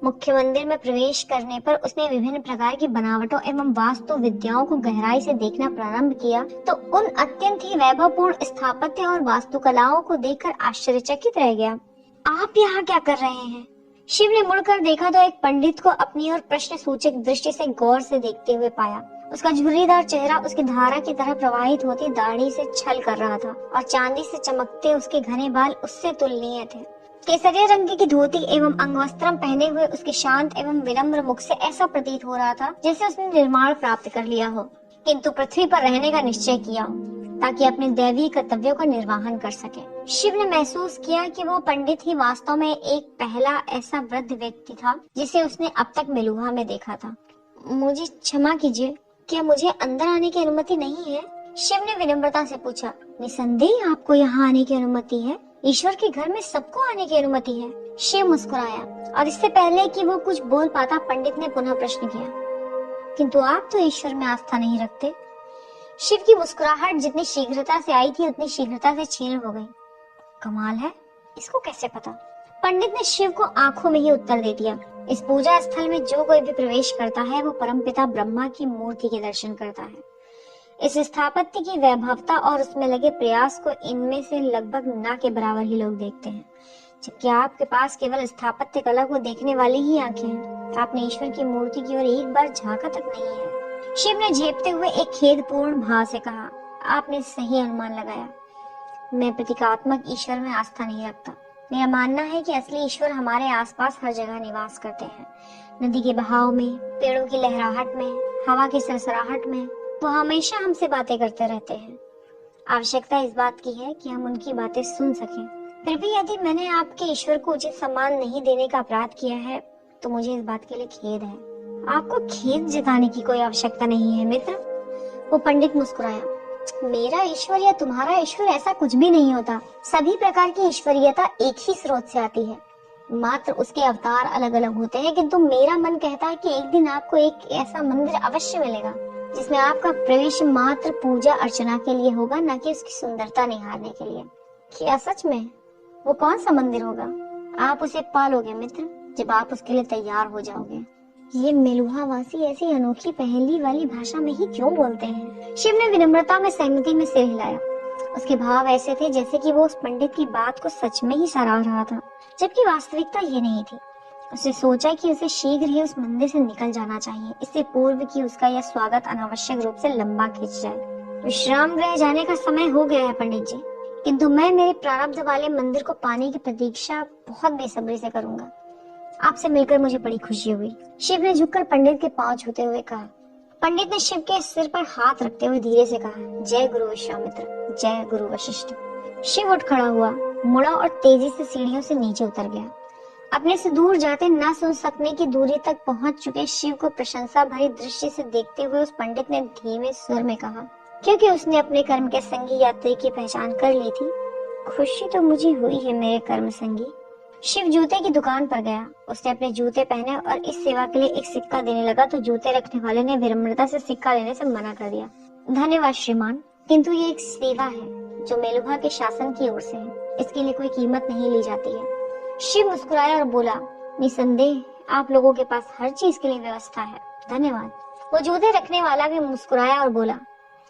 मुख्य मंदिर में प्रवेश करने पर उसने विभिन्न प्रकार की बनावटों एवं वास्तु विद्याओं को गहराई से देखना प्रारंभ किया तो उन अत्यंत ही वैभवपूर्ण स्थापत्य और वास्तुकलाओं को देखकर आश्चर्यचकित रह गया। आप यहाँ क्या कर रहे हैं? शिव ने मुड़कर देखा तो एक पंडित को अपनी ओर प्रश्न सूचक दृष्टि से गौर से देखते हुए पाया। उसका झुर्रीदार चेहरा उसकी धारा की तरह प्रवाहित होती दाढ़ी से छल कर रहा था और चांदी से चमकते उसके घने बाल उससे तुलनीय थे। केसरिया रंग की धोती एवं अंगवस्त्रम पहने हुए उसके शांत एवं विनम्र मुख से ऐसा प्रतीत हो रहा था जैसे उसने निर्माण प्राप्त कर लिया हो, किंतु पृथ्वी पर रहने का निश्चय किया हो ताकि अपने दैवीय कर्तव्यों का निर्वहन कर सके। शिव ने महसूस किया कि वो पंडित ही वास्तव में एक पहला ऐसा वृद्ध व्यक्ति था जिसे उसने अब तक मेलुहा में देखा था। मुझे क्षमा कीजिए, क्या मुझे अंदर आने की अनुमति नहीं है? शिव ने विनम्रता से पूछा। निसंदेह आपको यहाँ आने की अनुमति है। ईश्वर के घर में सबको आने की अनुमति है। शिव मुस्कुराया और इससे पहले कि वो कुछ बोल पाता पंडित ने पुनः प्रश्न किया, किंतु आप तो ईश्वर में आस्था नहीं रखते। शिव की मुस्कुराहट जितनी शीघ्रता से आई थी उतनी शीघ्रता से छीन हो गई। कमाल है, इसको कैसे पता? पंडित ने शिव को आंखों में ही उत्तर दे दिया। इस पूजा स्थल में जो कोई भी प्रवेश करता है वो परमपिता ब्रह्मा की मूर्ति के दर्शन करता है। इस स्थापत्य की वैभवता और उसमें लगे प्रयास को इनमें से लगभग ना के बराबर ही लोग देखते हैं, जबकि आपके पास केवल स्थापत्य कला को देखने वाली ही आंखें हैं। आपने ईश्वर की मूर्ति की ओर एक बार झांका तक नहीं है। शिव ने झेपते हुए एक खेदपूर्ण भाव से कहा, आपने सही अनुमान लगाया। मैं प्रतीकात्मक ईश्वर में आस्था नहीं रखता। मेरा मानना है कि असली ईश्वर हमारे आसपास हर जगह निवास करते हैं। नदी के बहाव में, पेड़ों की लहराहट में, हवा की सरसराहट में वो हमेशा हमसे बातें करते रहते हैं। आवश्यकता इस बात की है कि हम उनकी बातें सुन सकें। फिर भी यदि मैंने आपके ईश्वर को उचित सम्मान नहीं देने का अपराध किया है तो मुझे इस बात के लिए खेद है। आपको खेद जताने की कोई आवश्यकता नहीं है मित्र। वो पंडित मुस्कुराया। मेरा ईश्वर या तुम्हारा ईश्वर ऐसा कुछ भी नहीं होता। सभी प्रकार की ईश्वरीयता एक ही स्रोत से आती है, मात्र उसके अवतार अलग अलग होते हैं। किंतु मेरा मन कहता है कि एक दिन आपको एक ऐसा मंदिर अवश्य मिलेगा जिसमें आपका प्रवेश मात्र पूजा अर्चना के लिए होगा, न कि उसकी सुंदरता निहारने के लिए। क्या सच में? वो कौन सा मंदिर होगा? आप उसे पालोगे मित्र जब आप उसके लिए तैयार हो जाओगे। ये मेलुहा वासी ऐसी अनोखी पहेली वाली भाषा में ही क्यों बोलते हैं? शिव ने विनम्रता में सहमति में सिर हिलाया। उसके भाव ऐसे थे जैसे कि वो उस पंडित की बात को सच में ही सराह रहा था, जबकि वास्तविकता ये नहीं थी। उसने सोचा कि उसे शीघ्र ही उस मंदिर से निकल जाना चाहिए, इससे पूर्व कि उसका यह स्वागत अनावश्यक रूप से लंबा खिंच जाए। विश्राम गृह जाने का समय हो गया है पंडित जी, किंतु मैं मेरे प्रारब्ध वाले मंदिर को पाने की प्रतीक्षा बहुत बेसब्री से करूंगा। आपसे मिलकर मुझे बड़ी खुशी हुई। शिव ने झुककर पंडित के पांव छूते हुए कहा। पंडित ने शिव के सिर पर हाथ रखते हुए धीरे से कहा, जय गुरु विश्वामित्र, जय गुरु वशिष्ठ। शिव उठ खड़ा हुआ, मुड़ा और तेजी से सीढ़ियों से नीचे उतर गया। अपने से दूर जाते न सुन सकने की दूरी तक पहुंच चुके शिव को प्रशंसा भरी दृष्टि से देखते हुए उस पंडित ने धीमे स्वर में कहा, क्योंकि उसने अपने कर्म के संगी यात्री की पहचान कर ली थी। खुशी तो मुझे हुई है मेरे कर्म संगी। शिव जूते की दुकान पर गया। उसने अपने जूते पहने और इस सेवा के लिए एक सिक्का देने लगा तो जूते रखने वाले ने विनम्रता से सिक्का लेने से मना कर दिया। धन्यवाद श्रीमान, किंतु ये एक सेवा है जो मेलुहा के शासन की ओर से है, इसके लिए कोई कीमत नहीं ली जाती है। शिव मुस्कुराया और बोला, निसंदेह आप लोगों के पास हर चीज के लिए व्यवस्था है, धन्यवाद। वो जूते रखने वाला भी मुस्कुराया और बोला,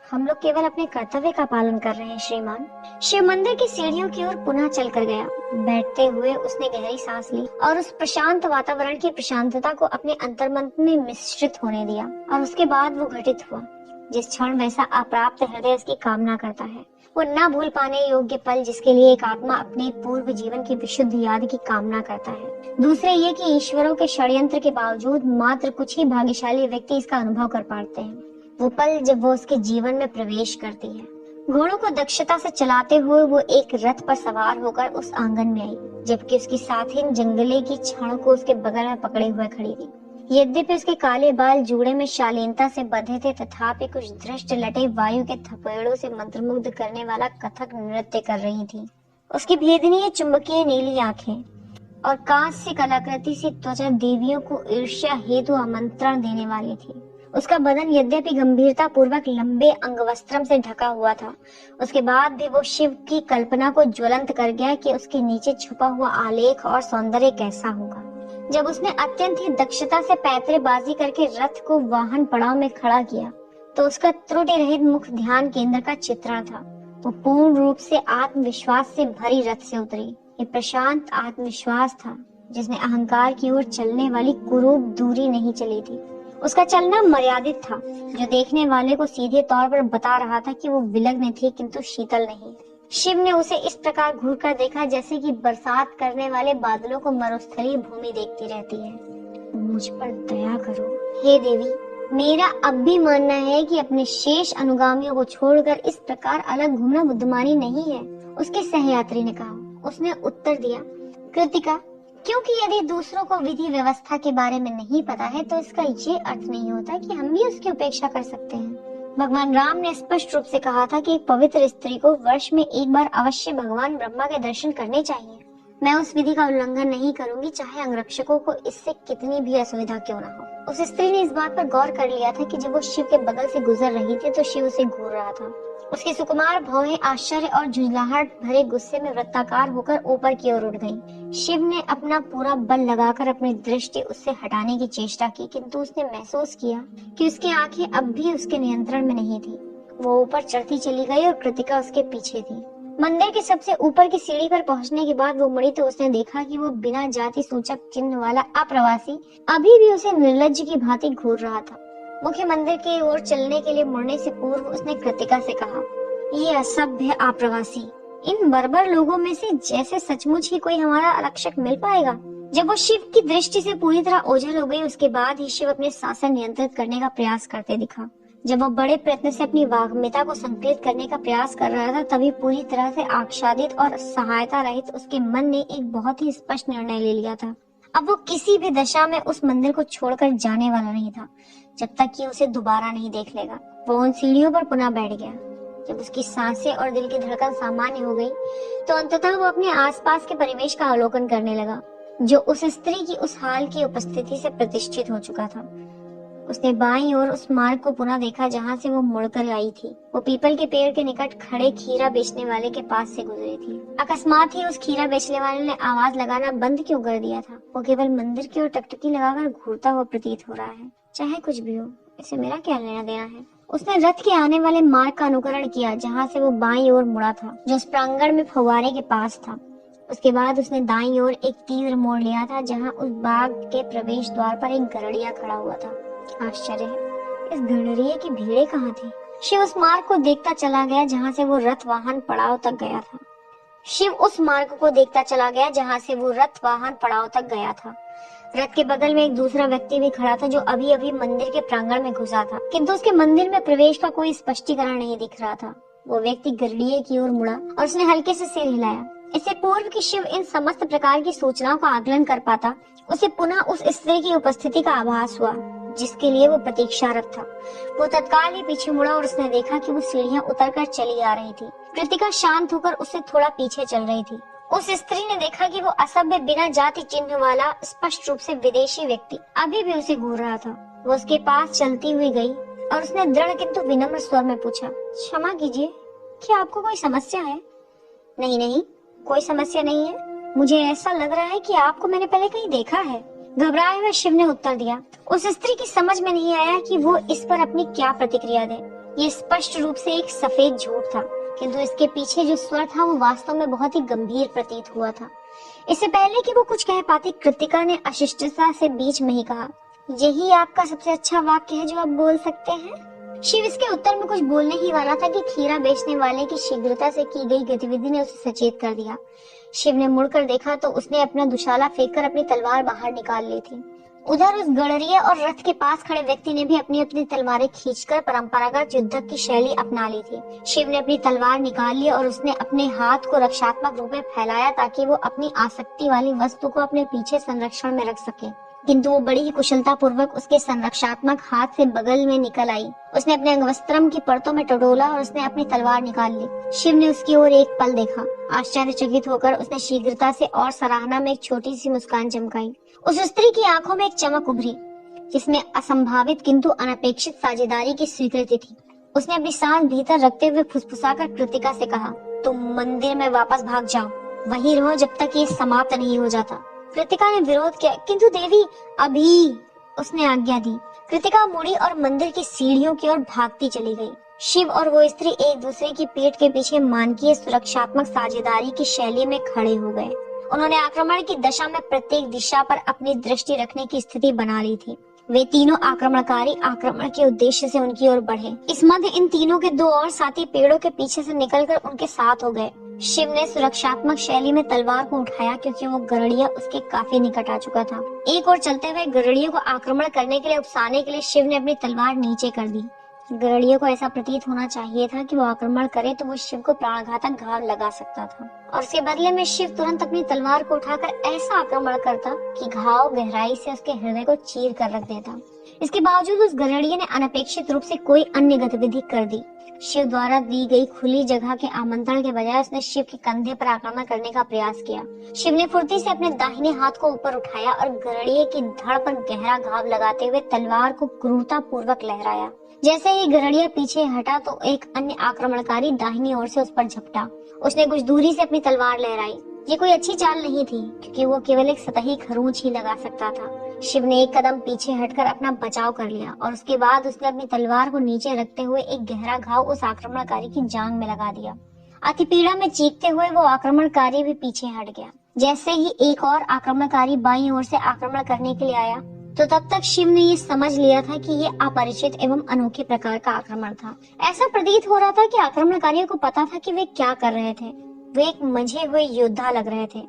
हम लोग केवल अपने कर्तव्य का पालन कर रहे हैं श्रीमान। शिव मंदिर की सीढ़ियों की ओर पुनः चल कर गया। बैठते हुए उसने गहरी सांस ली और उस प्रशांत वातावरण की प्रशांतता को अपने अंतर्मन में मिश्रित होने दिया। और उसके बाद वो घटित हुआ जिस क्षण वैसा अप्राप्त हृदय उसकी कामना करता है। वो न भूल पाने योग्य पल जिसके लिए एक आत्मा अपने पूर्व जीवन की विशुद्ध याद की कामना करता है। दूसरे ये कि ईश्वरों के षड्यंत्र के बावजूद मात्र कुछ ही भाग्यशाली व्यक्ति इसका अनुभव कर पाते हैं। वो पल जब वो उसके जीवन में प्रवेश करती है। घोड़ों को दक्षता से चलाते हुए वो एक रथ पर सवार होकर उस आंगन में आई, जबकि उसकी साथी जंगले की छड़ को उसके बगल में पकड़े हुए खड़ी थी। यद्यपि उसके काले बाल जूड़े में शालीनता से बंधे थे, तथापि कुछ दृष्ट लटे वायु के थपेड़ों से मंत्रमुग्ध करने वाला कथक नृत्य कर रही थी। उसकी भेदनीय चुंबकीय नीली आंखें और कांस्य कलाकृति सी त्वचा देवियों को ईर्ष्या हेतु आमंत्रण देने वाली थी। उसका बदन यद्यपि गंभीरता पूर्वक लंबे अंगवस्त्रम से ढका हुआ था, उसके बाद भी वो शिव की कल्पना को ज्वलंत कर गया कि उसके नीचे छुपा हुआ आलेख और सौंदर्य कैसा होगा। जब उसने अत्यंत ही दक्षता से पैतरेबाजी करके रथ को वाहन पड़ाव में खड़ा किया तो उसका त्रुटि रहित मुख ध्यान केंद्र का चित्रण था। वो पूर्ण रूप से आत्मविश्वास से भरी रथ से उतरी। ये प्रशांत आत्मविश्वास था जिसने अहंकार की ओर चलने वाली कुरूप दूरी नहीं चली थी। उसका चलना मर्यादित था, जो देखने वाले को सीधे तौर पर बता रहा था कि वो विलग्न थी किंतु शीतल नहीं। शिव ने उसे इस प्रकार घूरकर देखा जैसे कि बरसात करने वाले बादलों को मरुस्थलीय भूमि देखती रहती है। मुझ पर दया करो हे देवी, मेरा अब भी मानना है कि अपने शेष अनुगामियों को छोड़कर इस प्रकार अलग घूमना बुद्धिमानी नहीं है, उसके सहयात्री ने कहा। उसने उत्तर दिया, कृतिका, क्योंकि यदि दूसरों को विधि व्यवस्था के बारे में नहीं पता है तो इसका ये अर्थ नहीं होता कि हम भी उसकी उपेक्षा कर सकते हैं। भगवान राम ने स्पष्ट रूप से कहा था कि एक पवित्र स्त्री को वर्ष में एक बार अवश्य भगवान ब्रह्मा के दर्शन करने चाहिए। मैं उस विधि का उल्लंघन नहीं करूंगी, चाहे अंगरक्षकों को इससे कितनी भी असुविधा क्यों न हो। उस स्त्री ने इस बात पर गौर कर लिया था कि जब वो शिव के बगल से गुजर रही थी तो शिव उसे घूर रहा था। उसकी सुकुमार भौहें आश्चर्य और झुंझलाहट भरे गुस्से में वृत्ताकार होकर ऊपर की ओर उठ गईं। शिव ने अपना पूरा बल लगाकर अपनी दृष्टि उससे हटाने की चेष्टा की, किंतु उसने महसूस किया कि उसकी आंखें अब भी उसके नियंत्रण में नहीं थी। वो ऊपर चढ़ती चली गई और कृतिका उसके पीछे थी। मंदिर के सबसे ऊपर की सीढ़ी पर पहुंचने के बाद वो मुड़ी तो उसने देखा कि वो बिना जाति सूचक चिन्ह वाला अप्रवासी अभी भी उसे निर्लज्ज की भांति घूर रहा था। मुख्य मंदिर की ओर चलने के लिए मुड़ने से पूर्व उसने कृतिका से कहा, ये असभ्य अप्रवासी, इन बर्बर लोगों में से जैसे सचमुच ही कोई हमारा आरक्षक मिल पाएगा। जब वो शिव की दृष्टि से पूरी तरह ओझल हो गई, उसके बाद ही शिव अपने शासन नियंत्रित करने का प्रयास करते दिखा। जब वो बड़े प्रयत्न से अपनी वाग्मिता को संकलित करने का प्रयास कर रहा था, तभी पूरी तरह से आच्छादित और सहायता रहित उसके मन ने एक बहुत ही स्पष्ट निर्णय ले लिया था। अब वो किसी भी दशा में उस मंदिर को छोड़कर जाने वाला नहीं था, जब तक कि उसे दोबारा नहीं देख लेगा। वो उन सीढ़ियों पर पुनः बैठ गया। जब उसकी सांसें और दिल की धड़कन सामान्य हो गई, तो अंततः वो अपने आसपास के परिवेश का अवलोकन करने लगा, जो उस स्त्री की उस हाल की उपस्थिति से प्रतिष्ठित हो चुका था। उसने बाईं ओर उस मार्ग को पुनः देखा जहाँ से वो मुड़कर आई थी। वो पीपल के पेड़ के निकट खड़े खीरा बेचने वाले के पास से गुजरी थी। अकस्मात ही उस खीरा बेचने वाले ने आवाज लगाना बंद क्यों कर दिया था? वो केवल मंदिर की ओर टकटकी लगाकर घूरता हुआ प्रतीत हो रहा है। चाहे कुछ भी हो, इसे मेरा क्या लेना देना है। उसने रथ के आने वाले मार्ग का अनुकरण किया जहाँ से वो बाईं ओर मुड़ा था, जो उस प्रांगण में फव्वारे के पास था। उसके बाद उसने दाईं ओर एक तीव्र मोड़ लिया था, जहाँ उस बाग के प्रवेश द्वार पर एक गड़रिया खड़ा हुआ था। आश्चर्य है, इस गड़रिये की भीड़ें कहाँ थी? शिव उस मार्ग को देखता चला गया जहाँ से वो रथ वाहन पड़ाव तक गया था। शिव उस मार्ग को देखता चला गया जहाँ से वो रथ वाहन पड़ाव तक गया था। रथ के बगल में एक दूसरा व्यक्ति भी खड़ा था, जो अभी अभी मंदिर के प्रांगण में घुसा था, किंतु उसके मंदिर में प्रवेश का कोई स्पष्टीकरण नहीं दिख रहा था। वो व्यक्ति गड़रिये की ओर मुड़ा और उसने हल्के से सिर हिलाया। इससे पूर्व कि शिव इन समस्त प्रकार की सूचनाओं का आकलन कर पाता, उसे पुनः उस स्त्री की उपस्थिति का आभास हुआ, जिसके लिए वो प्रतीक्षारत था। वो तत्काल ही पीछे मुड़ा और उसने देखा कि वो सीढ़ियां उतरकर चली आ रही थी। कृतिका शांत होकर उससे थोड़ा पीछे चल रही थी। उस स्त्री ने देखा कि वो असभ्य बिना जाति चिन्ह वाला स्पष्ट रूप से विदेशी व्यक्ति अभी भी उसे घूर रहा था। वो उसके पास चलती हुई गई और उसने दृढ़ किंतु विनम्र स्वर में पूछा, क्षमा कीजिए, क्या आपको कोई समस्या है? नहीं नहीं, कोई समस्या नहीं है। मुझे ऐसा लग रहा है कि आपको मैंने पहले कहीं देखा है। घबराए हुए शिव ने उत्तर दिया। उस स्त्री की समझ में नहीं आया कि वो इस पर अपनी क्या प्रतिक्रिया दे। ये स्पष्ट रूप से एक सफेद झूठ था, किंतु इसके पीछे जो स्वर था वो वास्तव में बहुत ही गंभीर प्रतीत हुआ था। इससे पहले कि वो कुछ कह पाती, कृतिका ने अशिष्टता से बीच में ही कहा, यही आपका सबसे अच्छा वाक्य है जो आप बोल सकते हैं? शिव इसके उत्तर में कुछ बोलने ही वाला था कि खीरा बेचने वाले की शीघ्रता से की गई गतिविधि ने उसे सचेत कर दिया। शिव ने मुड़कर देखा तो उसने अपना दुशाला फेंककर अपनी तलवार बाहर निकाल ली थी। उधर उस गड़रिये और रथ के पास खड़े व्यक्ति ने भी अपनी अपनी तलवारें खींचकर परंपरागत युद्ध की शैली अपना ली थी। शिव ने अपनी तलवार निकाल ली और उसने अपने हाथ को रक्षात्मक रूप में फैलाया ताकि वो अपनी आसक्ति वाली वस्तु को अपने पीछे संरक्षण में रख सके, किंतु वो बड़ी ही कुशलता पूर्वक उसके संरक्षात्मक हाथ से बगल में निकल आई। उसने अपने अंगवस्त्रम की परतों में टटोला और उसने अपनी तलवार निकाल ली। शिव ने उसकी ओर एक पल देखा। आश्चर्यचकित होकर उसने शीघ्रता से और सराहना में एक छोटी सी मुस्कान चमकाई। उस स्त्री की आंखों में एक चमक उभरी जिसमें असंभावित किंतु अनपेक्षित साझेदारी की स्वीकृति थी। उसने अपनी सांस भीतर रखते हुए फुसफुसाकर कृतिका से कहा, तुम मंदिर में वापस भाग जाओ, वहीं रहो जब तक ये समाप्त नहीं हो जाता। कृतिका ने विरोध किया, किंतु देवी अभी, उसने आज्ञा दी। कृतिका मुड़ी और मंदिर की सीढ़ियों की ओर भागती चली गई। शिव और वो स्त्री एक दूसरे की पीठ के पीछे मानकीय सुरक्षात्मक साझेदारी की शैली में खड़े हो गए। उन्होंने आक्रमण की दशा में प्रत्येक दिशा पर अपनी दृष्टि रखने की स्थिति बना ली थी। वे तीनों आक्रमणकारी आक्रमण के उद्देश्य से उनकी ओर बढ़े। इस मध्य इन तीनों के दो और साथी पेड़ों के पीछे से निकलकर उनके साथ हो गए। शिव ने सुरक्षात्मक शैली में तलवार को उठाया क्योंकि वो गरुड़िया उसके काफी निकट आ चुका था। एक और चलते हुए गरुड़ियों को आक्रमण करने के लिए उकसाने के लिए शिव ने अपनी तलवार नीचे कर दी। गरुड़ियों को ऐसा प्रतीत होना चाहिए था कि वो आक्रमण करे तो वो शिव को प्राणघातक घाव लगा सकता था, और उसके बदले में शिव तुरंत अपनी तलवार को उठाकर ऐसा आक्रमण करता कि घाव गहराई से उसके हृदय को चीर कर रख देता। इसके बावजूद उस गरुड़िये ने अनपेक्षित रूप से कोई अन्य गतिविधि कर दी। शिव द्वारा दी गई खुली जगह के आमंत्रण के बजाय उसने शिव के कंधे पर आक्रमण करने का प्रयास किया। शिव ने फुर्ती से अपने दाहिने हाथ को ऊपर उठाया और गरुड़िये की धड़ पर गहरा घाव लगाते हुए तलवार को क्रूरता पूर्वक लहराया। जैसे ही गरुड़िया पीछे हटा तो एक अन्य आक्रमणकारी दाहिनी ओर से उस पर झपटा। उसने कुछ दूरी से अपनी तलवार लहराई। ये कोई अच्छी चाल नहीं थी क्योंकि वो केवल एक सतही खरोंच ही लगा सकता था। शिव ने एक कदम पीछे हटकर अपना बचाव कर लिया और उसके बाद उसने अपनी तलवार को नीचे रखते हुए एक गहरा घाव उस आक्रमणकारी की जांघ में लगा दिया। अति पीड़ा में चीखते हुए वो आक्रमणकारी भी पीछे हट गया। जैसे ही एक और आक्रमणकारी बाईं ओर से आक्रमण करने के लिए आया तो तब तक शिव ने ये समझ लिया था कि ये अपरिचित एवं अनोखे प्रकार का आक्रमण था। ऐसा प्रतीत हो रहा था कि आक्रमणकारियों को पता था कि वे क्या कर रहे थे। वे एक मंझे हुए योद्धा लग रहे थे।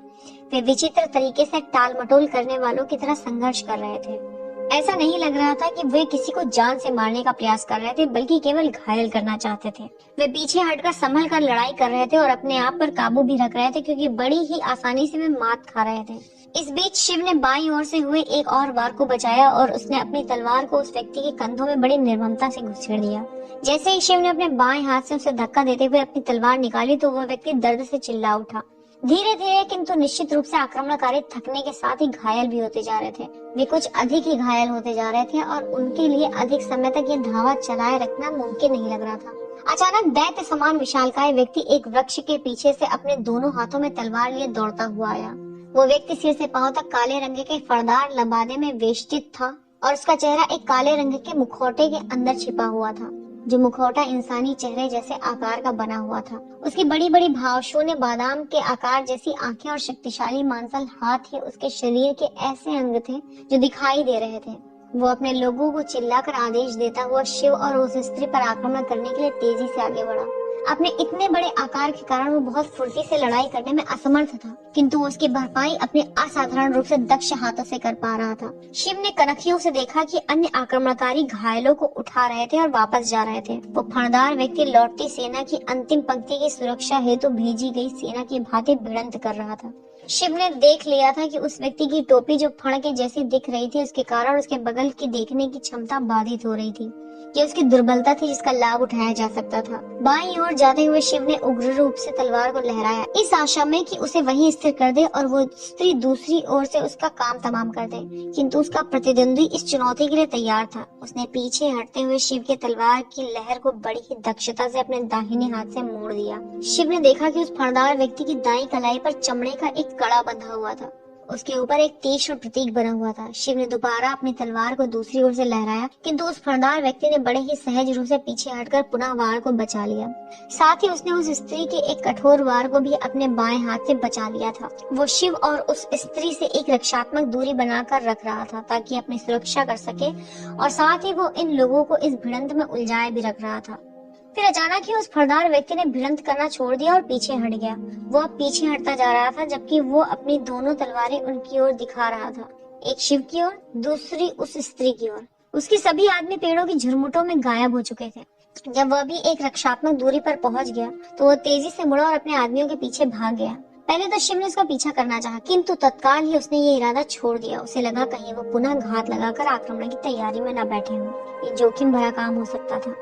वे विचित्र तरीके से टाल मटोल करने वालों की तरह संघर्ष कर रहे थे। ऐसा नहीं लग रहा था कि वे किसी को जान से मारने का प्रयास कर रहे थे, बल्कि केवल घायल करना चाहते थे। वे पीछे हटकर संभल कर लड़ाई कर रहे थे और अपने आप पर काबू भी रख रहे थे क्योंकि बड़ी ही आसानी से वे मात खा रहे थे। इस बीच शिव ने बाईं ओर से हुए एक और वार को बचाया और उसने अपनी तलवार को उस व्यक्ति के कंधों में बड़ी निर्ममता से घुसेड़ दिया। जैसे ही शिव ने अपने बाएं हाथ से उसे धक्का देते हुए अपनी तलवार निकाली तो वह व्यक्ति दर्द से चिल्ला उठा। धीरे धीरे किंतु निश्चित रूप से आक्रमणकारी थकने के साथ ही घायल भी होते जा रहे थे। वे कुछ अधिक ही घायल होते जा रहे थे और उनके लिए अधिक समय तक ये धावा चलाए रखना मुमकिन नहीं लग रहा था। अचानक दैत्य समान विशालकाय व्यक्ति एक वृक्ष के पीछे से अपने दोनों हाथों में तलवार लिए दौड़ता हुआ आया। वो व्यक्ति सिर से पांव तक काले रंग के फरदार लबादे में वेष्टित था और उसका चेहरा एक काले रंग के मुखौटे के अंदर छिपा हुआ था, जो मुखौटा इंसानी चेहरे जैसे आकार का बना हुआ था। उसकी बड़ी बड़ी भावशून्य बादाम के आकार जैसी आंखें और शक्तिशाली मांसल हाथ ही उसके शरीर के ऐसे अंग थे जो दिखाई दे रहे थे। वो अपने लोगों को चिल्लाकर आदेश देता हुआ शिव और उस स्त्री पर आक्रमण करने के लिए तेजी से आगे बढ़ा। अपने इतने बड़े आकार के कारण वो बहुत फुर्ती से लड़ाई करने में असमर्थ था, किंतु उसकी भरपाई अपने असाधारण रूप से दक्ष हाथों से कर पा रहा था। शिव ने कनखियों से देखा कि अन्य आक्रमणकारी घायलों को उठा रहे थे और वापस जा रहे थे। वो फणदार व्यक्ति लौटती सेना की अंतिम पंक्ति की सुरक्षा हेतु भेजी गई सेना की भांति भिड़ंत कर रहा था। शिव ने देख लिया था कि उस व्यक्ति की टोपी जो फण के जैसी दिख रही थी, उसके कारण उसके बगल की देखने की क्षमता बाधित हो रही थी। ये उसकी दुर्बलता थी जिसका लाभ उठाया जा सकता था। बाईं ओर जाते हुए शिव ने उग्र रूप से तलवार को लहराया, इस आशा में कि उसे वहीं स्थिर कर दे और वो स्त्री दूसरी ओर से उसका काम तमाम कर दे। किंतु उसका प्रतिद्वंदी इस चुनौती के लिए तैयार था। उसने पीछे हटते हुए शिव के तलवार की लहर को बड़ी ही दक्षता से अपने दाहिने हाथ से मोड़ दिया। शिव ने देखा कि उस फणदार व्यक्ति की दाईं कलाई पर चमड़े का एक कड़ा बंधा हुआ था। उसके ऊपर एक तीक्ष्ण प्रतीक बना हुआ था। शिव ने दोबारा अपनी तलवार को दूसरी ओर से लहराया, किंतु उस फणदार व्यक्ति ने बड़े ही सहज रूप से पीछे हटकर पुनः वार को बचा लिया। साथ ही उसने उस स्त्री के एक कठोर वार को भी अपने बाएं हाथ से बचा लिया था। वो शिव और उस स्त्री से एक रक्षात्मक दूरी बनाकर रख रहा था ताकि अपनी सुरक्षा कर सके, और साथ ही वो इन लोगों को इस भिड़ंत में उलझाए भी रख रहा था। फिर अचानक ही उस फरदार व्यक्ति ने भिड़ंत करना छोड़ दिया और पीछे हट गया। वो अब पीछे हटता जा रहा था, जबकि वो अपनी दोनों तलवारें उनकी ओर दिखा रहा था, एक शिव की ओर, दूसरी उस स्त्री की ओर। उसके सभी आदमी पेड़ों की झुरमुटों में गायब हो चुके थे। जब वह भी एक रक्षात्मक दूरी पर पहुंच गया तो वह तेजी से मुड़ा और अपने आदमियों के पीछे भाग गया। पहले तो शिव ने उसका पीछा करना चाहा, किंतु तत्काल ही उसने ये इरादा छोड़ दिया। उसे लगा कहीं वो पुनः घात लगाकर आक्रमण की तैयारी में न बैठे हों। ये जोखिम भरा काम हो सकता था।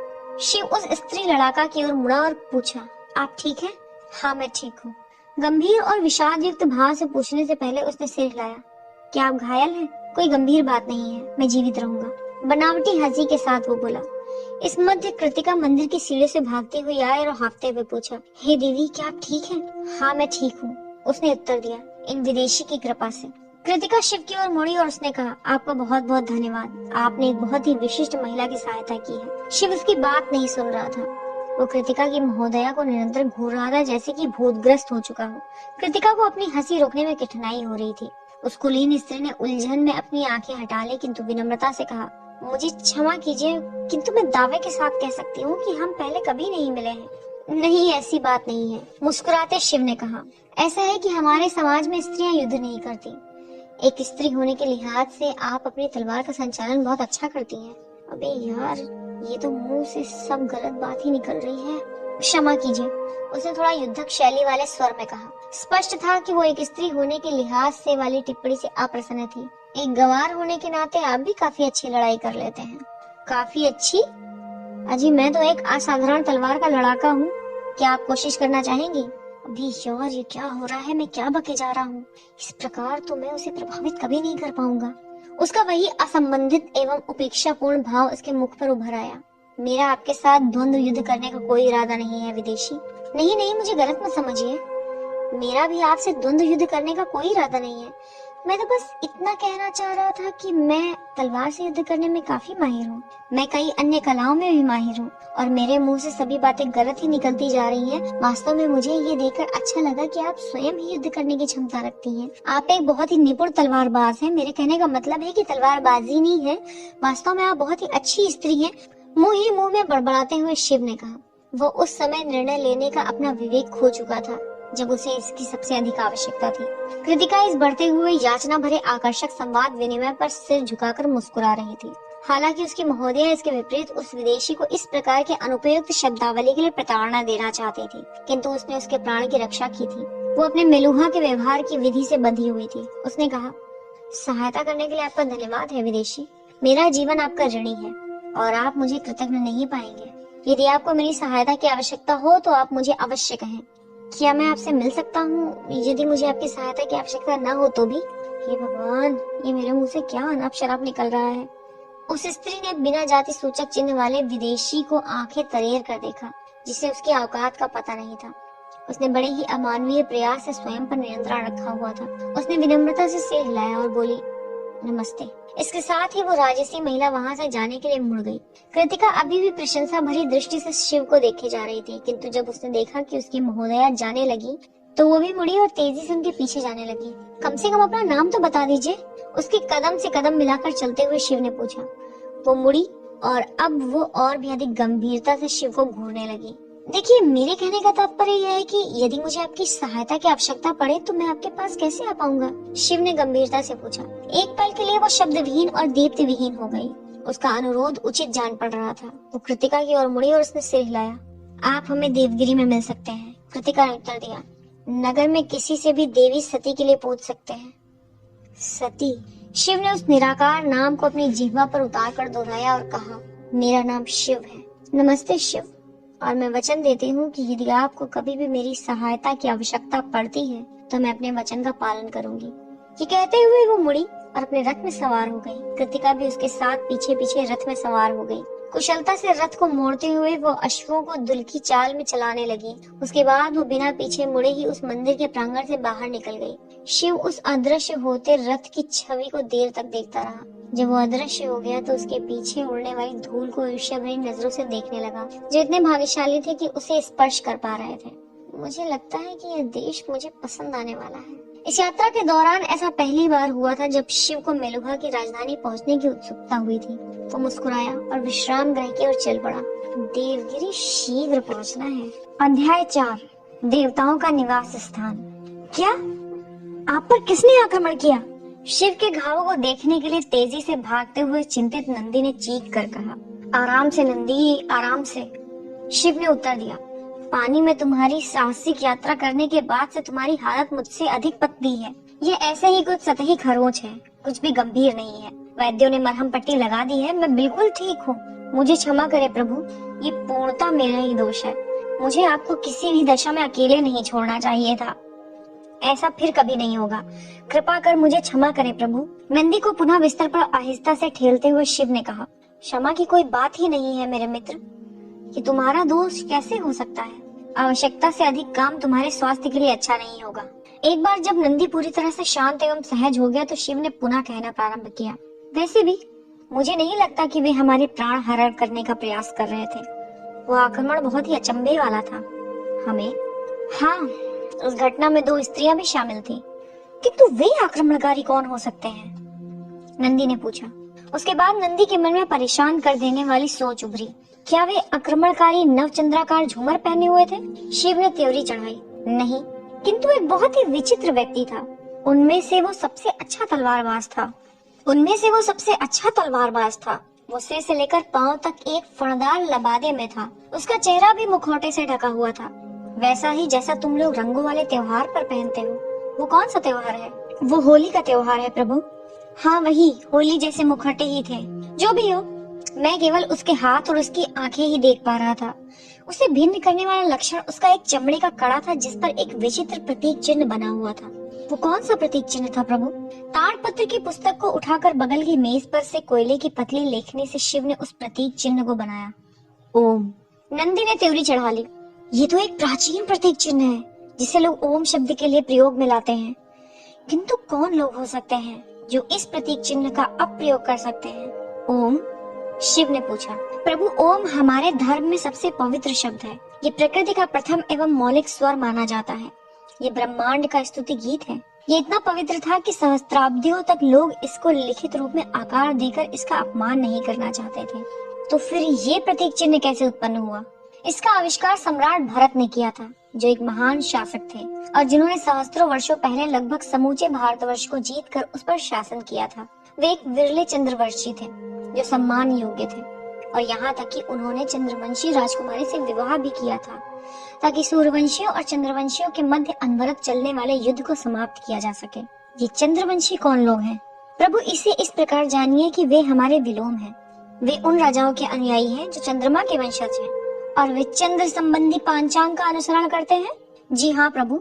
शिव उस स्त्री लड़ाका की ओर मुड़ा और पूछा, आप ठीक हैं? हाँ, मैं ठीक हूँ। गंभीर और विषाद युक्त भाव से पूछने से पहले उसने सिर हिलाया। क्या आप घायल हैं? कोई गंभीर बात नहीं है, मैं जीवित रहूंगा। बनावटी हंसी के साथ वो बोला। इस मध्य कृतिका मंदिर की सीढ़ी से भागती हुई आई और हांफते हुए पूछा, हे देवी, क्या आप ठीक हैं? हाँ, मैं ठीक हूँ, उसने उत्तर दिया, इन विदेशी की कृपा से। कृतिका शिव की ओर मुड़ी और उसने कहा, आपका बहुत बहुत धन्यवाद। आपने एक बहुत ही विशिष्ट महिला की सहायता की है। शिव उसकी बात नहीं सुन रहा था। वो कृतिका की महोदया को निरंतर घूर रहा था, जैसे कि भूतग्रस्त हो चुका हो। कृतिका को अपनी हंसी रोकने में कठिनाई हो रही थी। उस कुलीन स्त्री ने उलझन में अपनी आंखें हटा ली, किंतु विनम्रता से कहा, मुझे क्षमा कीजिए, किंतु मैं दावे के साथ कह सकती हूँ कि हम पहले कभी नहीं मिले हैं। नहीं, ऐसी बात नहीं है, मुस्कुराते शिव ने कहा। ऐसा है कि हमारे समाज में स्त्रियां युद्ध नहीं करती। एक स्त्री होने के लिहाज से आप अपनी तलवार का संचालन बहुत अच्छा करती हैं। अबे यार, ये तो मुंह से सब गलत बात ही निकल रही है। क्षमा कीजिए, उसने थोड़ा युद्धक शैली वाले स्वर में कहा। स्पष्ट था कि वो एक स्त्री होने के लिहाज से वाली टिप्पणी से अप्रसन्न थी। एक गंवार होने के नाते आप भी काफी अच्छी लड़ाई कर लेते हैं। काफी अच्छी? अजी, मैं तो एक असाधारण तलवार का लड़ाका हूँ। क्या आप कोशिश करना चाहेंगी? अभी यार, ये क्या हो रहा है? मैं क्या बके जा रहा हूँ? इस प्रकार तो मैं उसे प्रभावित कभी नहीं कर पाऊंगा। उसका वही असंबंधित एवं उपेक्षापूर्ण भाव उसके मुख पर उभर आया। मेरा आपके साथ द्वंद्व युद्ध करने का कोई इरादा नहीं है विदेशी। नहीं नहीं, मुझे गलत मत समझिए। मेरा भी आपसे द्वंद्व युद्ध करने का कोई इरादा नहीं है। मैं तो बस इतना कहना चाह रहा था कि मैं तलवार से युद्ध करने में काफी माहिर हूँ। मैं कई अन्य कलाओं में भी माहिर हूँ और मेरे मुंह से सभी बातें गलत ही निकलती जा रही हैं। वास्तव में मुझे ये देखकर अच्छा लगा कि आप स्वयं ही युद्ध करने की क्षमता रखती हैं। आप एक बहुत ही निपुण तलवारबाज हैं। मेरे कहने का मतलब है कि तलवारबाजी नहीं है, वास्तव में आप बहुत ही अच्छी स्त्री हैं। मुंह ही मुंह में बड़बड़ाते हुए शिव ने कहा। वो उस समय निर्णय लेने का अपना विवेक खो चुका था जब उसे इसकी सबसे अधिक आवश्यकता थी। कृतिका इस बढ़ते हुए याचना भरे आकर्षक संवाद विनिमय पर सिर झुकाकर मुस्कुरा रही थी। हालांकि उसकी महोदया इसके विपरीत उस विदेशी को इस प्रकार के अनुपयुक्त शब्दावली के लिए प्रताड़ना देना चाहती थी, किंतु उसने उसके प्राण की रक्षा की थी। वो अपने मेलुहा के व्यवहार की विधि से बंधी हुई थी। उसने कहा, सहायता करने के लिए आपका धन्यवाद है विदेशी। मेरा जीवन आपका ऋणी है और आप मुझे कृतज्ञ नहीं पाएंगे। यदि आपको मेरी सहायता की आवश्यकता हो तो आप मुझे अवश्य कहें। क्या मैं आपसे मिल सकता हूँ यदि मुझे आपकी सहायता की आवश्यकता न हो तो भी? हे भगवान, ये मेरे मुंह से क्या अनाप शराब निकल रहा है। उस स्त्री ने बिना जाति सूचक चिन्ह वाले विदेशी को आंखें तरेर कर देखा, जिसे उसकी औकात का पता नहीं था। उसने बड़े ही अमानवीय प्रयास से स्वयं पर नियंत्रण रखा हुआ था। उसने विनम्रता से सिर हिलाया और बोली, नमस्ते। इसके साथ ही वो राजसी महिला वहां से जाने के लिए मुड़ गई। कृतिका अभी भी प्रशंसा भरी दृष्टि से शिव को देखे जा रही थी, किंतु जब उसने देखा कि उसकी महोदया जाने लगी तो वो भी मुड़ी और तेजी से उनके पीछे जाने लगी। कम से कम अपना नाम तो बता दीजिए, उसके कदम से कदम मिलाकर चलते हुए शिव ने पूछा। वो मुड़ी और अब वो और भी अधिक गंभीरता से शिव को घूरने लगी। देखिए, मेरे कहने का तात्पर्य यह है कि यदि मुझे आपकी सहायता की आवश्यकता पड़े तो मैं आपके पास कैसे आ पाऊंगा? शिव ने गंभीरता से पूछा। एक पल के लिए वो शब्दविहीन और दीप्ति विहीन हो गई। उसका अनुरोध उचित जान पड़ रहा था। वो कृतिका की ओर मुड़ी और उसने सिर हिलाया। आप हमें देवगिरी में मिल सकते हैं, कृतिका ने उत्तर दिया। नगर में किसी से भी देवी सती के लिए पूछ सकते हैं। सती। शिव ने उस निराकार नाम को अपनी जिह्वा पर उतार कर दोहराया और कहा, मेरा नाम शिव है। नमस्ते शिव, और मैं वचन देती हूँ कि यदि आपको कभी भी मेरी सहायता की आवश्यकता पड़ती है तो मैं अपने वचन का पालन करूंगी। ये कहते हुए वो मुड़ी और अपने रथ में सवार हो गई। कृतिका भी उसके साथ पीछे पीछे रथ में सवार हो गई। कुशलता से रथ को मोड़ते हुए वो अश्वों को दुल्की चाल में चलाने लगी। उसके बाद वो बिना पीछे मुड़े ही उस मंदिर के प्रांगण से बाहर निकल गई। शिव उस अदृश्य होते रथ की छवि को देर तक देखता रहा। जब वो अदृश्य हो गया तो उसके पीछे उड़ने वाली धूल को ईर्ष्या भरी नजरों से देखने लगा, जो इतने भाग्यशाली थे कि उसे स्पर्श कर पा रहे थे। मुझे लगता है कि यह देश मुझे पसंद आने वाला है। इस यात्रा के दौरान ऐसा पहली बार हुआ था जब शिव को मेलुहा की राजधानी पहुंचने की उत्सुकता हुई थी। वो मुस्कुराया और विश्राम गृह की ओर चल पड़ा। देवगिरी शीघ्र पहुंचना है। अध्याय 4, देवताओं का निवास स्थान। क्या आप पर किसने आक्रमण किया? शिव के घावों को देखने के लिए तेजी से भागते हुए चिंतित नंदी ने चीख कर कहा। आराम से नंदी, आराम से, शिव ने उत्तर दिया। पानी में तुम्हारी साहसिक यात्रा करने के बाद से तुम्हारी हालत मुझसे अधिक पतली है। ये ऐसे ही कुछ सतही खरोंच है, कुछ भी गंभीर नहीं है। वैद्यों ने मरहम पट्टी लगा दी है, मैं बिल्कुल ठीक हूँ। मुझे क्षमा करे प्रभु, ये पूर्णतः मेरा ही दोष है। मुझे आपको किसी भी दशा में अकेले नहीं छोड़ना चाहिए था। ऐसा फिर कभी नहीं होगा। कृपा कर मुझे क्षमा करे प्रभु। नंदी को पुनः बिस्तर पर आहिस्ता से ठेलते हुए शिव ने कहा, क्षमा की कोई बात ही नहीं है मेरे मित्र। कि तुम्हारा दोष कैसे हो सकता है? आवश्यकता से अधिक काम तुम्हारे स्वास्थ्य के लिए अच्छा नहीं होगा। एक बार जब नंदी पूरी तरह से शांत एवं सहज हो गया तो शिव ने पुनः कहना प्रारंभ किया, वैसे भी मुझे नहीं लगता कि वे हमारे प्राण हरण करने का प्रयास कर रहे थे। वो आक्रमण बहुत ही अचंभे वाला था। हमें, हाँ, उस घटना में 2 स्त्रियां भी शामिल थी, किंतु वे आक्रमणकारी कौन हो सकते हैं? नंदी ने पूछा। उसके बाद नंदी के मन में परेशान कर देने वाली सोच उभरी। क्या वे आक्रमणकारी नवचंद्राकार झूमर पहने हुए थे? शिव ने त्योरी चढ़ाई। नहीं, किंतु एक बहुत ही विचित्र व्यक्ति था। उनमें से वो सबसे अच्छा तलवारबाज था। वो सिर से लेकर पांव तक एक फणदार लबादे में था। उसका चेहरा भी मुखौटे से ढका हुआ था, वैसा ही जैसा तुम लोग रंगों वाले त्योहार पर पहनते हो। वो कौन सा त्योहार है? वो होली का त्योहार है प्रभु। हाँ वही, होली जैसे मुखौटे ही थे। जो भी हो, मैं केवल उसके हाथ और उसकी आंखें ही देख पा रहा था। उसे भिन्न करने वाला लक्षण उसका एक चमड़े का कड़ा था जिस पर एक विचित्र प्रतीक चिन्ह बना हुआ था। वो कौन सा प्रतीक चिन्ह था प्रभु? ताड़पत्र की पुस्तक को उठाकर बगल की मेज पर से कोयले की पतली लेखनी से शिव ने उस प्रतीक चिन्ह को बनाया। ओम। नंदी ने त्योरी चढ़ा ली। ये तो एक प्राचीन प्रतीक चिन्ह है जिसे लोग ओम शब्द के लिए प्रयोग में लाते हैं, किंतु कौन लोग हो सकते हैं जो इस प्रतीक चिन्ह का अप्रयोग कर सकते हैं? ओम, शिव ने पूछा। प्रभु, ओम हमारे धर्म में सबसे पवित्र शब्द है। ये प्रकृति का प्रथम एवं मौलिक स्वर माना जाता है। ये ब्रह्मांड का स्तुति गीत है। ये इतना पवित्र था कि सहस्त्राब्दियों तक लोग इसको लिखित रूप में आकार देकर इसका अपमान नहीं करना चाहते थे। तो फिर ये प्रतीक चिन्ह कैसे उत्पन्न हुआ? इसका आविष्कार सम्राट भरत ने किया था, जो एक महान शासक थे और जिन्होंने सहस्त्रों वर्षों पहले लगभग समूचे भारतवर्ष को जीतकर उस पर शासन किया था। वे एक विरले चंद्रवंशी थे जो सम्मान योग्य थे, और यहाँ तक कि उन्होंने चंद्रवंशी राजकुमारी से विवाह भी किया था ताकि सूर्यवंशियों और चंद्रवंशियों के मध्य अनवरत चलने वाले युद्ध को समाप्त किया जा सके। ये चंद्रवंशी कौन लोग हैं? प्रभु, इसे इस प्रकार जानिए कि वे हमारे विलोम हैं। वे उन राजाओं के अनुयायी हैं जो चंद्रमा के वंशज हैं, और वे चंद्र संबंधी पांचांग का अनुसरण करते हैं। जी हाँ प्रभु,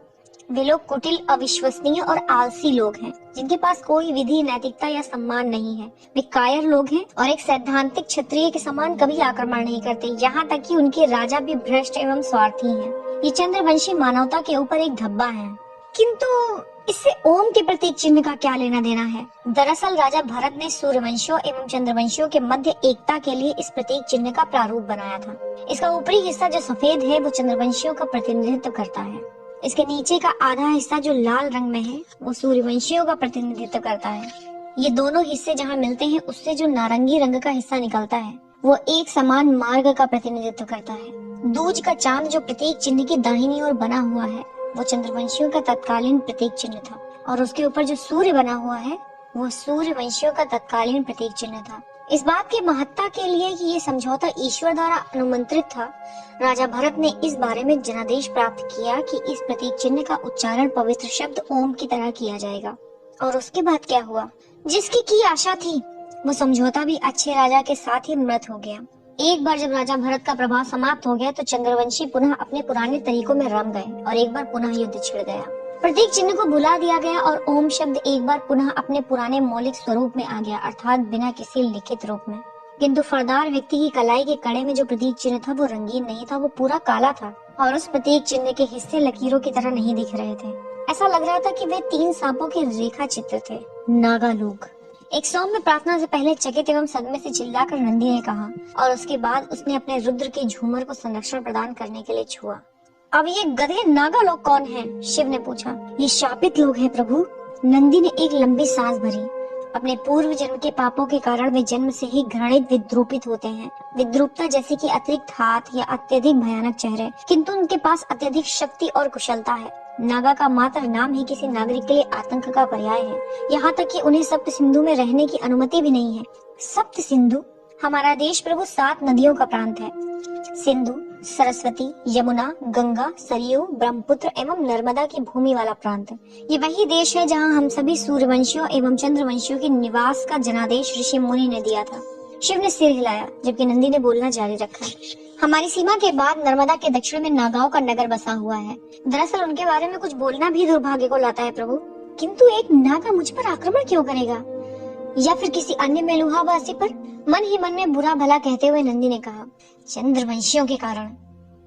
वे लोग कुटिल, अविश्वसनीय और आलसी लोग हैं जिनके पास कोई विधि, नैतिकता या सम्मान नहीं है। वे कायर लोग हैं और एक सैद्धांतिक क्षत्रिय के समान कभी आक्रमण नहीं करते, यहाँ तक कि उनके राजा भी भ्रष्ट एवं स्वार्थी हैं। ये चंद्रवंशी मानवता के ऊपर एक धब्बा है। किंतु इससे ओम के प्रतीक चिन्ह का क्या लेना देना है? दरअसल राजा भरत ने सूर्यवंशियों एवं चंद्रवंशियों के मध्य एकता के लिए इस प्रतीक चिन्ह का प्रारूप बनाया था। इसका ऊपरी हिस्सा जो सफेद है वो चंद्रवंशियों का प्रतिनिधित्व करता है। इसके नीचे का आधा हिस्सा जो लाल रंग में है वो सूर्यवंशियों का प्रतिनिधित्व करता है। ये दोनों हिस्से जहाँ मिलते हैं उससे जो नारंगी रंग का हिस्सा निकलता है वो एक समान मार्ग का प्रतिनिधित्व करता है। दूज का चांद जो प्रतीक चिन्ह की दाहिनी ओर बना हुआ है वो चंद्रवंशियों का तत्कालीन प्रतीक चिन्ह था, और उसके ऊपर जो सूर्य बना हुआ है वो सूर्यवंशियों का तत्कालीन प्रतीक चिन्ह था। इस बात की महत्ता के लिए कि ये समझौता ईश्वर द्वारा अनुमंत्रित था, राजा भरत ने इस बारे में जनादेश प्राप्त किया कि इस प्रतीक चिन्ह का उच्चारण पवित्र शब्द ओम की तरह किया जाएगा। और उसके बाद क्या हुआ? जिसकी की आशा थी वो समझौता भी अच्छे राजा के साथ ही मृत हो गया। एक बार जब राजा भरत का प्रभाव समाप्त हो गया तो चंद्रवंशी पुनः अपने पुराने तरीकों में रम गए और एक बार पुनः युद्ध छिड़ गया। प्रतीक चिन्ह को भुला दिया गया और ओम शब्द एक बार पुनः अपने पुराने मौलिक स्वरूप में आ गया, अर्थात बिना किसी लिखित रूप में। किंतु फरदार व्यक्ति की कलाई के कड़े में जो प्रतीक चिन्ह था वो रंगीन नहीं था, वो पूरा काला था और उस प्रतीक चिन्ह के हिस्से लकीरों की तरह नहीं दिख रहे थे। ऐसा लग रहा था कि वे 3 सांपों के रेखा चित्र थे। नागा लोग। एक सौम्य प्रार्थना से पहले चकित एवं सदमे से चिल्लाकर नंदी ने कहा और उसके बाद उसने अपने रुद्र के झूमर को संरक्षण प्रदान करने के लिए छुआ। अब ये गधे नागा लोग कौन हैं? शिव ने पूछा। ये शापित लोग हैं प्रभु। नंदी ने एक लंबी सांस भरी। अपने पूर्व जन्म के पापों के कारण वे जन्म से ही घृणित विद्रूपित होते हैं। विद्रूपता जैसे कि अतिरिक्त हाथ या अत्यधिक भयानक चेहरे, किंतु उनके पास अत्यधिक शक्ति और कुशलता है। नागा का मात्र नाम ही किसी नागरिक के लिए आतंक का पर्याय है। यहाँ तक कि उन्हें सप्त सिंधु में रहने की अनुमति भी नहीं है। सप्त सिंधु? हमारा देश प्रभु 7 नदियों का प्रांत है। सिंधु, सरस्वती, यमुना, गंगा, सरयू, ब्रह्मपुत्र एवं नर्मदा की भूमि वाला प्रांत। ये वही देश है जहाँ हम सभी सूर्यवंशियों एवं चंद्रवंशियों के निवास का जनादेश ऋषि मुनि ने दिया था। शिव ने सिर हिलाया जबकि नंदी ने बोलना जारी रखा। हमारी सीमा के बाद नर्मदा के दक्षिण में नागाओं का नगर बसा हुआ है। दरअसल उनके बारे में कुछ बोलना भी दुर्भाग्य को लाता है प्रभु। किंतु एक नागा मुझ पर आक्रमण क्यों करेगा, या फिर किसी अन्य मेलुहावासी पर? मन ही मन में बुरा भला कहते हुए नंदी ने कहा, चंद्रवंशियों के कारण।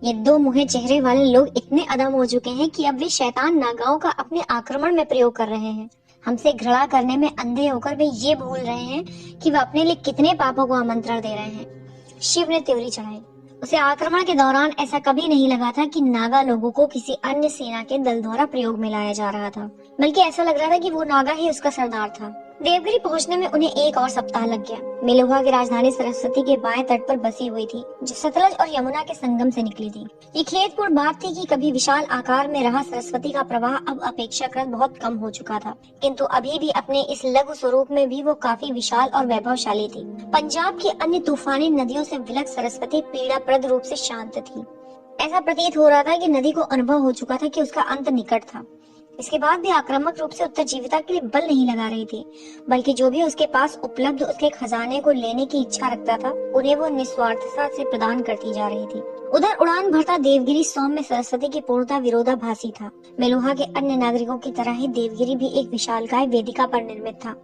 ये 2 मुहे चेहरे वाले लोग इतने अदम हो चुके हैं कि अब वे शैतान नागाओं का अपने आक्रमण में प्रयोग कर रहे हैं। हमसे घृणा करने में अंधे होकर वे ये भूल रहे हैं कि वे अपने लिए कितने पापों को आमंत्रण दे रहे हैं। शिव ने त्योरी चढ़ाई। उसे आक्रमण के दौरान ऐसा कभी नहीं लगा था कि नागा लोगों को किसी अन्य सेना के दल द्वारा प्रयोग में लाया जा रहा था, बल्कि ऐसा लग रहा था कि वो नागा ही उसका सरदार था। देवगिरी पहुंचने में उन्हें 1 और सप्ताह लग गया। मेलुहा की राजधानी सरस्वती के बाएं तट पर बसी हुई थी, जो सतलज और यमुना के संगम से निकली थी। ये खेदपूर्ण बात थी कि कभी विशाल आकार में रहा सरस्वती का प्रवाह अब अपेक्षाकृत बहुत कम हो चुका था, किंतु अभी भी अपने इस लघु स्वरूप में भी वो काफी विशाल और वैभवशाली थी। पंजाब की अन्य तूफानी नदियों से विलग सरस्वती पीड़ाप्रद रूप से शांत थी। ऐसा प्रतीत हो रहा था कि नदी को अनुभव हो चुका था कि उसका अंत निकट था। इसके बाद भी आक्रामक रूप से उत्तरजीविता के लिए बल नहीं लगा रही थी, बल्कि जो भी उसके पास उपलब्ध उसके खजाने को लेने की इच्छा रखता था उन्हें वो निस्वार्थता से प्रदान करती जा रही थी। उधर उड़ान भरता देवगिरी सौम्य सरस्वती की पूर्णता विरोधाभासी था। मेलुहा के अन्य नागरिकों की तरह ही देवगिरी भी एक विशालकाय वेदिका पर निर्मित था,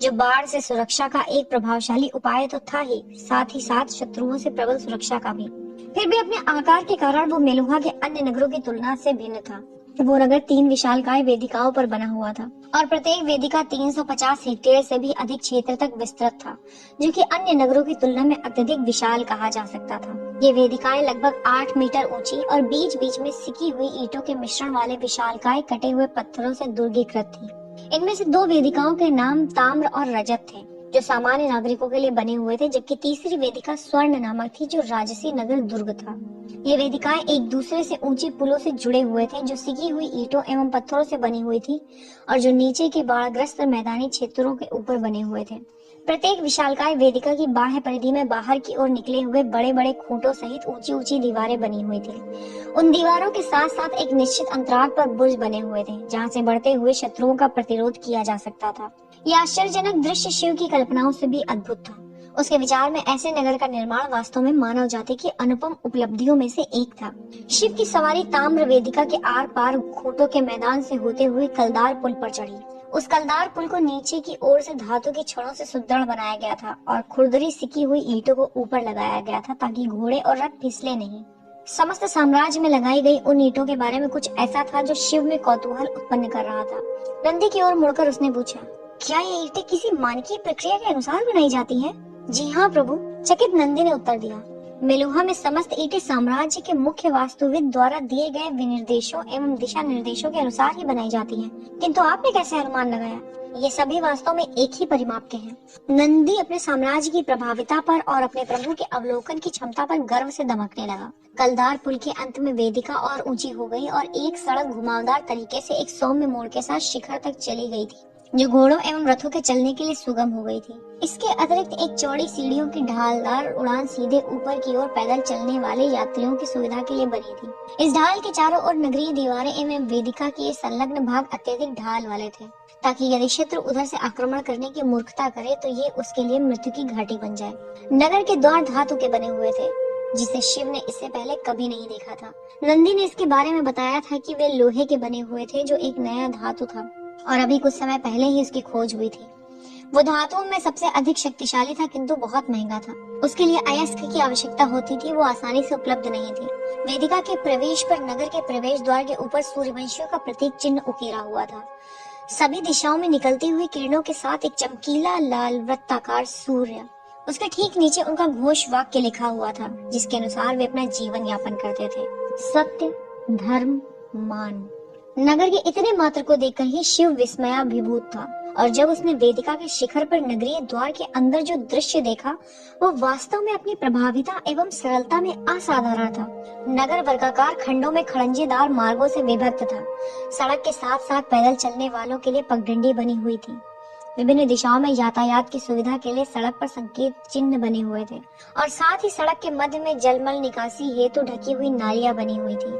जो बाढ़ से सुरक्षा का एक प्रभावशाली उपाय तो था ही साथ शत्रुओं से प्रबल सुरक्षा का भी। फिर भी अपने आकार के कारण वो मेलुहा के अन्य नगरों की तुलना से भिन्न था। वो नगर 3 विशालकाय वेदिकाओं पर बना हुआ था और प्रत्येक वेदिका 350 हेक्टेयर से भी अधिक क्षेत्र तक विस्तृत था, जो कि अन्य नगरों की तुलना में अत्यधिक विशाल कहा जा सकता था। ये वेदिकाएं लगभग 8 मीटर ऊंची और बीच बीच में सिकी हुई ईंटों के मिश्रण वाले विशालकाय कटे हुए पत्थरों से दुर्गीकृत थी। इनमें से 2 वेदिकाओं के नाम ताम्र और रजत थे, जो सामान्य नागरिकों के लिए बने हुए थे, जबकि तीसरी वेदिका स्वर्ण नामक थी, जो राजसी नगर दुर्ग था। ये वेदिकाएं एक दूसरे से ऊंची पुलों से जुड़े हुए थे, जो सिकी हुई ईंटों एवं पत्थरों से बनी हुई थी और जो नीचे के बाढ़ग्रस्त मैदानी क्षेत्रों के ऊपर बने हुए थे। प्रत्येक विशालकाय वेदिका की बाह्य परिधि में बाहर की ओर निकले हुए बड़े बड़े खूंटों सहित ऊंची ऊंची दीवारें बनी हुई थी। उन दीवारों के साथ साथ एक निश्चित अंतराल पर बुर्ज बने हुए थे, जहाँ से बढ़ते हुए शत्रुओं का प्रतिरोध किया जा सकता था। यह आश्चर्यजनक दृश्य शिव की कल्पनाओं से भी अद्भुत था। उसके विचार में ऐसे नगर का निर्माण वास्तव में मानव जाति की अनुपम उपलब्धियों में से एक था। शिव की सवारी ताम्र वेदिका के आर पार खूंटों के मैदान से होते हुए कलदार पुल पर चढ़ी। उस कलदार पुल को नीचे की ओर से धातु की छड़ों से सुदृढ़ बनाया गया था और खुरदरी सिकी हुई ईंटों को ऊपर लगाया गया था, ताकि घोड़े और रथ फिसले नहीं। समस्त साम्राज्य में लगाई गई उन ईंटों के बारे में कुछ ऐसा था जो शिव में कौतूहल उत्पन्न कर रहा था। नंदी की ओर मुड़कर उसने पूछा, क्या ये ईंटें किसी मानकीय प्रक्रिया के अनुसार बनाई जाती हैं? जी हाँ प्रभु, चकित नंदी ने उत्तर दिया। मेलुहा में समस्त ईंटें साम्राज्य के मुख्य वास्तुविद द्वारा दिए गए विनिर्देशों एवं दिशा निर्देशों के अनुसार ही बनाई जाती हैं। किंतु आपने कैसे अनुमान लगाया? ये सभी वास्तव में एक ही परिमाप के हैं। नंदी अपने साम्राज्य की प्रभाविता पर और अपने प्रभु के अवलोकन की क्षमता पर गर्व से दमकने लगा। कलदार पुल के अंत में वेदिका और ऊंची हो गई और एक सड़क घुमावदार तरीके से एक सौम्य मोड़ के साथ शिखर तक चली गई थी। जो घोड़ों एवं रथों के चलने के लिए सुगम हो गई थी। इसके अतिरिक्त एक चौड़ी सीढ़ियों की ढालदार उड़ान सीधे ऊपर की ओर पैदल चलने वाले यात्रियों की सुविधा के लिए बनी थी। इस ढाल के चारों ओर नगरीय दीवारें एवं वेदिका के संलग्न भाग अत्यधिक ढाल वाले थे, ताकि यदि शत्रु उधर से आक्रमण करने की मूर्खता करे तो ये उसके लिए मृत्यु की घाटी बन जाए। नगर के द्वार धातु के बने हुए थे, जिसे शिव ने इससे पहले कभी नहीं देखा था। नंदी ने इसके बारे में बताया था कि वे लोहे के बने हुए थे, जो एक नया धातु था और अभी कुछ समय पहले ही उसकी खोज हुई थी। वो धातुओं में सबसे अधिक शक्तिशाली था, किंतु बहुत महंगा था। उसके लिए अयस्क की आवश्यकता होती थी, वो आसानी से उपलब्ध नहीं थी। वेदिका के प्रवेश पर नगर के प्रवेश द्वार के ऊपर सूर्यवंशियों का प्रतीक चिन्ह उकेरा हुआ था। सभी दिशाओं में निकलती हुई किरणों के साथ एक चमकीला लाल वृत्ताकार सूर्य, उसके ठीक नीचे उनका घोष वाक्य लिखा हुआ था, जिसके अनुसार वे अपना जीवन यापन करते थे। सत्य, धर्म, मान। नगर के इतने मात्र को देखकर ही शिव विस्मयाभिभूत था, और जब उसने वेदिका के शिखर पर नगरीय द्वार के अंदर जो दृश्य देखा, वो वास्तव में अपनी प्रभाविता एवं सरलता में असाधारण था। नगर वर्गाकार खंडों में खड़ंजेदार मार्गों से विभक्त था। सड़क के साथ साथ पैदल चलने वालों के लिए पगडंडी बनी हुई थी। विभिन्न दिशाओं में यातायात की सुविधा के लिए सड़क पर संकेत चिन्ह बने हुए थे, और साथ ही सड़क के मध्य में जलमल निकासी हेतु ढकी हुई नालियां बनी हुई थी।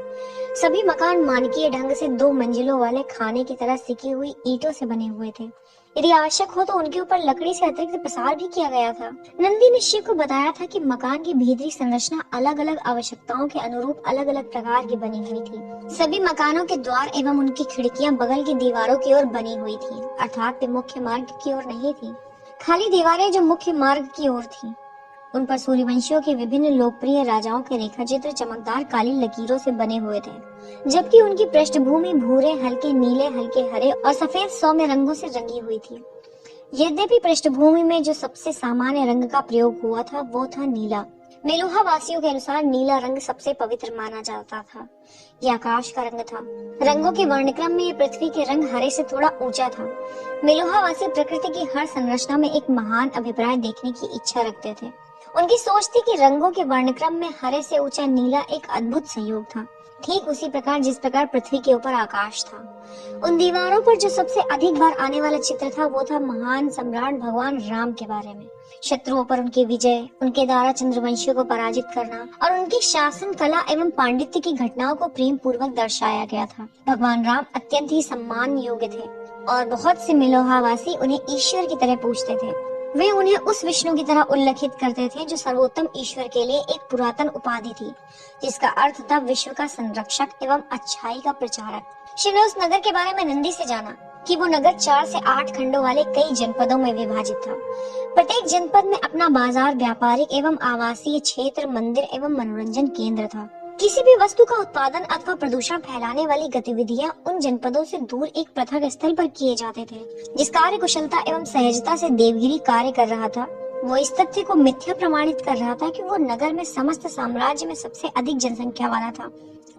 सभी मकान मानकीय ढंग से 2 मंजिलों वाले खाने की तरह सिकी हुई ईंटों से बने हुए थे। यदि आवश्यक हो तो उनके ऊपर लकड़ी से अतिरिक्त प्रसार भी किया गया था। नंदी ने शिव को बताया था कि मकान की भीतरी संरचना अलग अलग आवश्यकताओं के अनुरूप अलग अलग प्रकार की बनी हुई थी। सभी मकानों के द्वार एवं उनकी खिड़कियां बगल की दीवारों की ओर बनी हुई थी, अर्थात वे मुख्य मार्ग की ओर नहीं थी। खाली दीवारें जो मुख्य मार्ग की ओर थी, उन पर सूर्यवंशियों के विभिन्न लोकप्रिय राजाओं के रेखाचित्र चमकदार काली लकीरों से बने हुए थे, जबकि उनकी पृष्ठभूमि भूरे, हल्के नीले, हल्के हरे और सफेद सौम्य रंगों से रंगी हुई थी। यद्यपि पृष्ठभूमि में जो सबसे सामान्य रंग का प्रयोग हुआ था वो था नीला। मेलुहा वासियों के अनुसार नीला रंग सबसे पवित्र माना जाता था। यह आकाश का रंग था। रंगों के वर्णक्रम में पृथ्वी के रंग हरे से थोड़ा ऊंचा था। मेलुहा वासी प्रकृति की हर संरचना में एक महान अभिप्राय देखने की इच्छा रखते थे। उनकी सोच थी कि रंगों के वर्णक्रम में हरे से ऊंचा नीला एक अद्भुत संयोग था, ठीक उसी प्रकार जिस प्रकार पृथ्वी के ऊपर आकाश था। उन दीवारों पर जो सबसे अधिक बार आने वाला चित्र था वो था महान सम्राट भगवान राम के बारे में। शत्रुओं पर उनकी विजय, उनके द्वारा चंद्रवंशियों को पराजित करना और उनकी शासन कला एवं पांडित्य की घटनाओं को प्रेम पूर्वक दर्शाया गया था। भगवान राम अत्यंत ही सम्मान योग्य थे और बहुत से मेलुहावासी उन्हें ईश्वर की तरह पूजते थे। वे उन्हें उस विष्णु की तरह उल्लेखित करते थे जो सर्वोत्तम ईश्वर के लिए एक पुरातन उपाधि थी, जिसका अर्थ था विश्व का संरक्षक एवं अच्छाई का प्रचारक। शिव ने उस नगर के बारे में नंदी से जाना कि वो नगर 4 से 8 खंडों वाले कई जनपदों में विभाजित था। प्रत्येक जनपद में अपना बाजार, व्यापारिक एवं आवासीय क्षेत्र, मंदिर एवं मनोरंजन केंद्र था। किसी भी वस्तु का उत्पादन अथवा प्रदूषण फैलाने वाली गतिविधियां उन जनपदों से दूर एक पृथक स्थल पर किए जाते थे। जिस कार्य कुशलता एवं सहजता से देवगिरी कार्य कर रहा था, वो इस तथ्य को मिथ्या प्रमाणित कर रहा था कि वो नगर में समस्त साम्राज्य में सबसे अधिक जनसंख्या वाला था।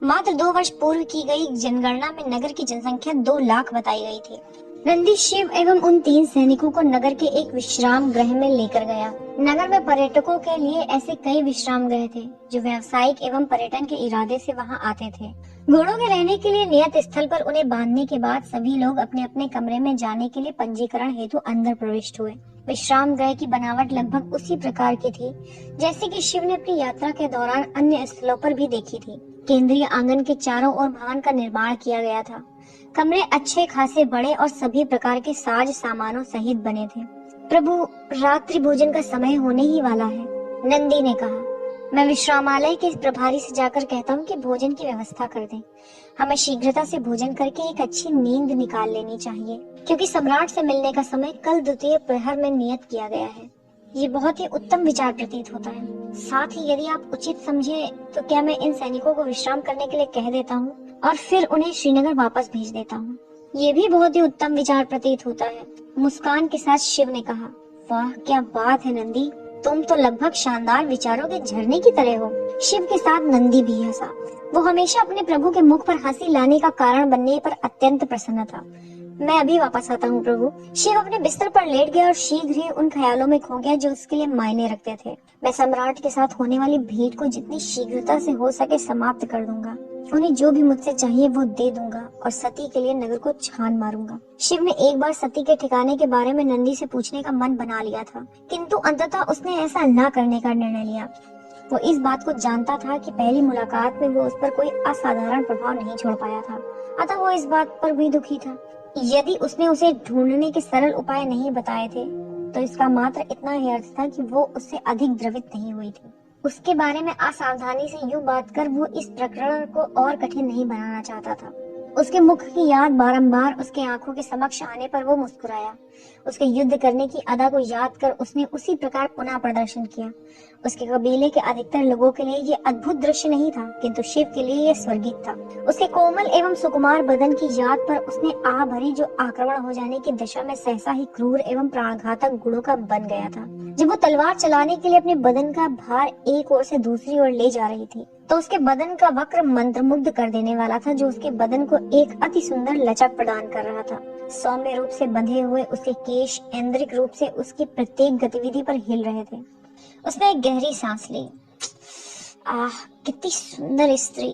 मात्र 2 वर्ष पूर्व की गई जनगणना में नगर की जनसंख्या 2 लाख बताई गई थी। नंदी शिव एवं उन 3 सैनिकों को नगर के एक विश्राम गृह में लेकर गया। नगर में पर्यटकों के लिए ऐसे कई विश्राम गृह थे जो व्यावसायिक एवं पर्यटन के इरादे से वहां आते थे। घोड़ों के रहने के लिए नियत स्थल पर उन्हें बांधने के बाद सभी लोग अपने अपने कमरे में जाने के लिए पंजीकरण हेतु अंदर प्रविष्ट हुए। विश्राम गृह की बनावट लगभग उसी प्रकार की थी जैसे कि शिव ने अपनी यात्रा के दौरान अन्य स्थलों पर भी देखी थी। केंद्रीय आंगन के चारों ओर भवन का निर्माण किया गया था। कमरे अच्छे खासे बड़े और सभी प्रकार के साज सामानों सहित बने थे। प्रभु, रात्रि भोजन का समय होने ही वाला है, नंदी ने कहा। मैं विश्रामालय के प्रभारी से जाकर कहता हूँ कि भोजन की व्यवस्था कर दें। हमें शीघ्रता से भोजन करके एक अच्छी नींद निकाल लेनी चाहिए, क्योंकि सम्राट से मिलने का समय कल द्वितीय प्रहर में नियत किया गया है। ये बहुत ही उत्तम विचार प्रतीत होता है। साथ ही यदि आप उचित समझे तो क्या मैं इन सैनिकों को विश्राम करने के लिए कह देता हूँ और फिर उन्हें श्रीनगर वापस भेज देता हूँ। ये भी बहुत ही उत्तम विचार प्रतीत होता है, मुस्कान के साथ शिव ने कहा। वाह, क्या बात है नंदी, तुम तो लगभग शानदार विचारों के झरने की तरह हो। शिव के साथ नंदी भी हंसा। वो हमेशा अपने प्रभु के मुख पर हंसी लाने का कारण बनने पर अत्यंत प्रसन्न था। मैं अभी वापस आता हूँ प्रभु। शिव अपने बिस्तर पर लेट गया और शीघ्र ही उन ख्यालों में खो गया जो उसके लिए मायने रखते थे। मैं सम्राट के साथ होने वाली भेंट को जितनी शीघ्रता से हो सके समाप्त कर दूंगा। उन्हें जो भी मुझसे चाहिए वो दे दूंगा और सती के लिए नगर को छान मारूंगा। शिव ने एक बार सती के ठिकाने के बारे में नंदी से पूछने का मन बना लिया था, किंतु अंततः उसने ऐसा न करने का निर्णय लिया। वो इस बात को जानता था कि पहली मुलाकात में वो उस पर कोई असाधारण प्रभाव नहीं छोड़ पाया था, अतः वो इस बात पर भी दुखी था। यदि उसने उसे ढूंढने के सरल उपाय नहीं बताए थे तो इसका मात्र इतना ही अर्थ था कि वो उससे अधिक द्रवित नहीं हुई थी। उसके बारे में असावधानी से यूं बात कर वो इस प्रकरण को और कठिन नहीं बनाना चाहता था। उसके मुख की याद बारंबार उसके आंखों के समक्ष आने पर वो मुस्कुराया। उसके युद्ध करने की अदा को याद कर उसने उसी प्रकार पुनः प्रदर्शन किया। उसके कबीले के अधिकतर लोगों के लिए ये अद्भुत दृश्य नहीं था, किंतु शिव के लिए ये स्वर्गीय था। उसके कोमल एवं सुकुमार बदन की याद पर उसने आह भरी जो आक्रमण हो जाने की दिशा में सहसा ही क्रूर एवं प्राणघातक गुणों का बन गया था। जब वो तलवार चलाने के लिए अपने बदन का भार एक ओर से दूसरी ओर ले जा रही थी तो उसके बदन का वक्र मंत्रमुग्ध कर देने वाला था, जो उसके बदन को एक अति सुंदर लचक प्रदान कर रहा था। सौम्य रूप से बंधे हुए उसके केश ऐन्द्रिक रूप से उसकी प्रत्येक गतिविधि पर हिल रहे थे। उसने एक गहरी सांस ली। आह, कितनी सुंदर स्त्री।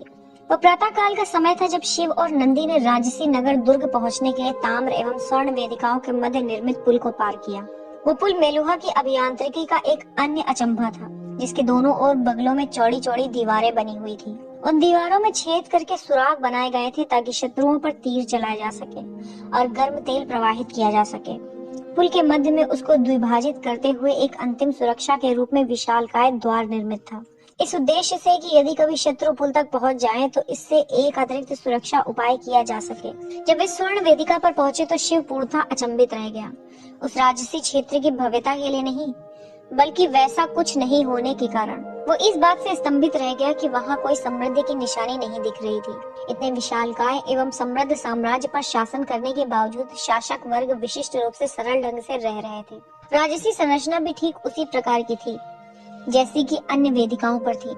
वह प्रातः काल का समय था जब शिव और नंदी ने राजसी नगर दुर्ग पहुंचने के लिए ताम्र एवं स्वर्ण वेदिकाओं के मध्य निर्मित पुल को पार किया। वो पुल मेलुहा की अभियांत्रिकी का एक अन्य अचंभा था, जिसके दोनों ओर बगलों में चौड़ी चौड़ी दीवारें बनी हुई थी। उन दीवारों में छेद करके सुराग बनाए गए थे ताकि शत्रुओं पर तीर चलाए जा सके और गर्म तेल प्रवाहित किया जा सके। पुल के मध्य में उसको द्विभाजित करते हुए एक अंतिम सुरक्षा के रूप में विशालकाय द्वार निर्मित था, इस उद्देश्य से कि यदि कभी शत्रु पुल तक पहुंच जाए तो इससे एक अतिरिक्त सुरक्षा उपाय किया जा सके। जब वे स्वर्ण वेदिका पर पहुंचे तो शिव पूर्णतः अचंभित रह गया। उस राजसी क्षेत्र की भव्यता के लिए नहीं, बल्कि वैसा कुछ नहीं होने के कारण वो इस बात से स्तंभित रह गया कि वहाँ कोई समृद्धि की निशानी नहीं दिख रही थी। इतने विशालकाय एवं समृद्ध साम्राज्य पर शासन करने के बावजूद शासक वर्ग विशिष्ट रूप से सरल ढंग से रह रहे थे। राजसी संरचना भी ठीक उसी प्रकार की थी जैसी कि अन्य वेदिकाओं पर थी।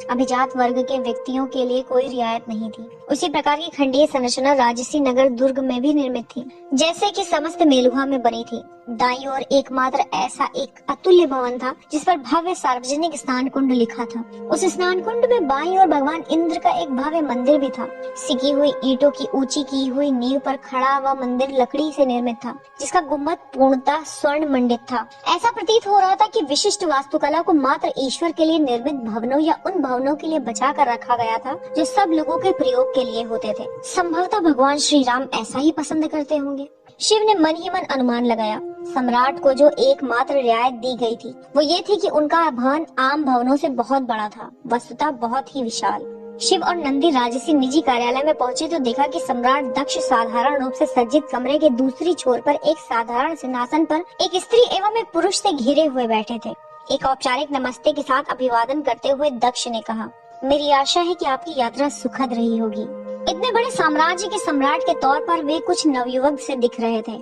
अभिजात वर्ग के व्यक्तियों के लिए कोई रियायत नहीं थी। उसी प्रकार की खंडीय संरचना राजसी नगर दुर्ग में भी निर्मित थी, जैसे कि समस्त मेलुहा में बनी थी। दाईं ओर एकमात्र ऐसा एक अतुल्य भवन था जिस पर भव्य सार्वजनिक स्नान कुंड लिखा था। उस स्नान कुंड में बाईं ओर भगवान इंद्र का एक भव्य मंदिर भी था। सिकी हुई ईंटों की ऊंची की हुई नींव पर खड़ा वह मंदिर लकड़ी से निर्मित था, जिसका गुम्बद पूर्णतः स्वर्ण मंडित था। ऐसा प्रतीत हो रहा था कि विशिष्ट वास्तुकला को मात्र ईश्वर के लिए निर्मित भवनों या उन भवनों के लिए बचा कर रखा गया था जो सब लोगों के प्रयोग के लिए होते थे। संभवतः भगवान श्री राम ऐसा ही पसंद करते होंगे। शिव ने मन ही मन अनुमान लगाया। सम्राट को जो एकमात्र रियायत दी गई थी वो ये थी कि उनका भवन आम भवनों से बहुत बड़ा था, वस्तुतः बहुत ही विशाल। शिव और नंदी राजसी निजी कार्यालय में पहुंचे तो देखा कि सम्राट दक्ष साधारण रूप से सज्जित कमरे के दूसरी छोर पर एक साधारण सिंहासन पर एक स्त्री एवं एक पुरुष से घिरे हुए बैठे थे। एक औपचारिक नमस्ते के साथ अभिवादन करते हुए दक्ष ने कहा, मेरी आशा है कि आपकी यात्रा सुखद रही होगी। इतने बड़े साम्राज्य के सम्राट के तौर पर वे कुछ नवयुवक से दिख रहे थे।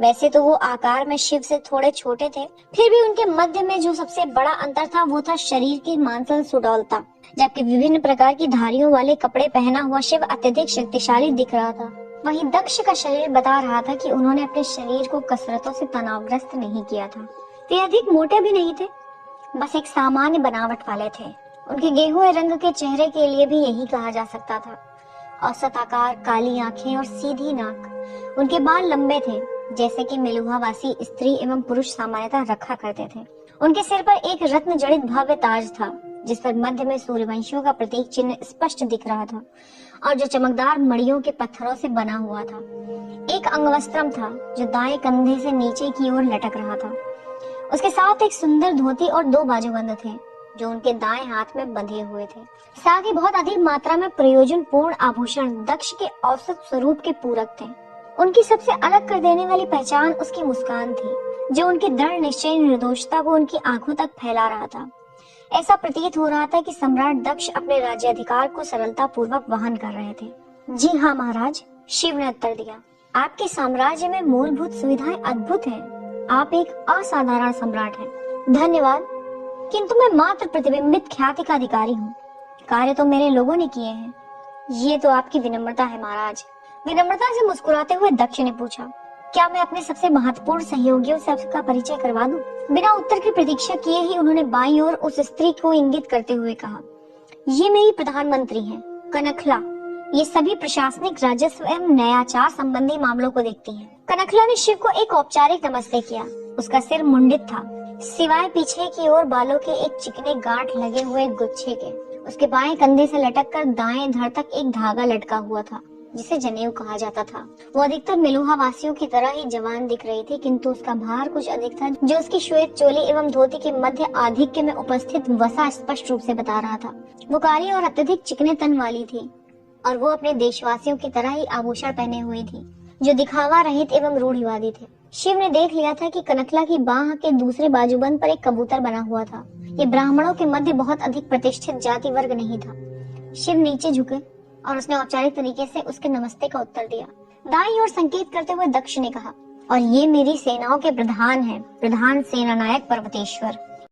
वैसे तो वो आकार में शिव से थोड़े छोटे थे, फिर भी उनके मध्य में जो सबसे बड़ा अंतर था वो था शरीर की मांसल सुडौलता। जबकि विभिन्न प्रकार की धारियों वाले कपड़े पहना हुआ शिव अत्यधिक शक्तिशाली दिख रहा था, वहीं दक्ष का शरीर बता रहा था कि उन्होंने अपने शरीर को कसरतों से तनावग्रस्त नहीं किया था। वे अधिक मोटे भी नहीं थे, बस एक सामान्य बनावट वाले थे। उनके गेहुए रंग के चेहरे के लिए भी यही कहा जा सकता था। औसत आकार, काली आंखें और सीधी नाक। उनके बाल लंबे थे, जैसे कि मेलुहावासी स्त्री एवं पुरुष सामान्यतः रखा करते थे। उनके सिर पर एक रत्न जड़ित भव्य ताज था, जिस पर मध्य में सूर्यवंशियों का प्रतीक चिन्ह स्पष्ट दिख रहा था और जो चमकदार मड़ियों के पत्थरों से बना हुआ था। एक अंगवस्त्रम था जो दाएं कंधे से नीचे की ओर लटक रहा था। उसके साथ एक सुंदर धोती और 2 बाजूबंद थे जो उनके दाएं हाथ में बंधे हुए थे। साथ ही बहुत अधिक मात्रा में प्रयोजन पूर्ण आभूषण दक्ष के औसत स्वरूप के पूरक थे। उनकी सबसे अलग कर देने वाली पहचान उसकी मुस्कान थी, जो उनकी दृढ़ निश्चय निर्दोषता को उनकी आंखों तक फैला रहा था। ऐसा प्रतीत हो रहा था कि सम्राट दक्ष अपने राज्याधिकार को सरलता पूर्वक वहन कर रहे थे। जी हाँ महाराज, शिव ने उत्तर दिया। आपके साम्राज्य में मूलभूत सुविधाएं अद्भुत हैं। आप एक असाधारण सम्राट हैं। धन्यवाद, किंतु मैं मात्र प्रतिबिंबित ख्याति का अधिकारी हूँ। कार्य तो मेरे लोगों ने किए हैं। ये तो आपकी विनम्रता है महाराज। विनम्रता से मुस्कुराते हुए दक्ष ने पूछा, क्या मैं अपने सबसे महत्वपूर्ण सहयोगियों से आपका परिचय करवा दूं? बिना उत्तर की प्रतीक्षा किए ही उन्होंने बाईं ओर उस स्त्री को इंगित करते हुए कहा, ये मेरी प्रधानमंत्री हैं, कनखला। ये सभी प्रशासनिक, राजस्व एवं न्यायाचार संबंधी मामलों को देखती हैं। कनखला ने शिव को एक औपचारिक नमस्ते किया। उसका सिर मुंडित था, सिवाय पीछे की ओर बालों के एक चिकने गांठ लगे हुए गुच्छे के। उसके बाएं कंधे से लटककर दाएं धड़ तक एक धागा लटका हुआ था, जिसे जनेऊ कहा जाता था। वो अधिकतर मेलुहा वासियों की तरह ही जवान दिख रही थी, किंतु उसका भार कुछ अधिक था, जो उसकी श्वेत चोली एवं धोती के मध्य आधिक्य में उपस्थित वसा स्पष्ट रूप से बता रहा था। वो काली और अत्यधिक चिकने तन वाली थी और वो अपने देशवासियों की तरह ही आभूषण पहने हुए थी, जो दिखावा रहित एवं रूढ़िवादी थे। शिव ने देख लिया था कि कनखला की बाह के दूसरे बाजूबंद पर एक कबूतर बना हुआ था। ये ब्राह्मणों के मध्य बहुत अधिक प्रतिष्ठित जाति वर्ग नहीं था। शिव नीचे झुके और उसने औपचारिक तरीके से उसके नमस्ते का उत्तर दिया। दाईं ओर संकेत करते हुए दक्ष ने कहा, और ये मेरी सेनाओं के प्रधान हैं, प्रधान सेनानायक पर्वतेश्वर।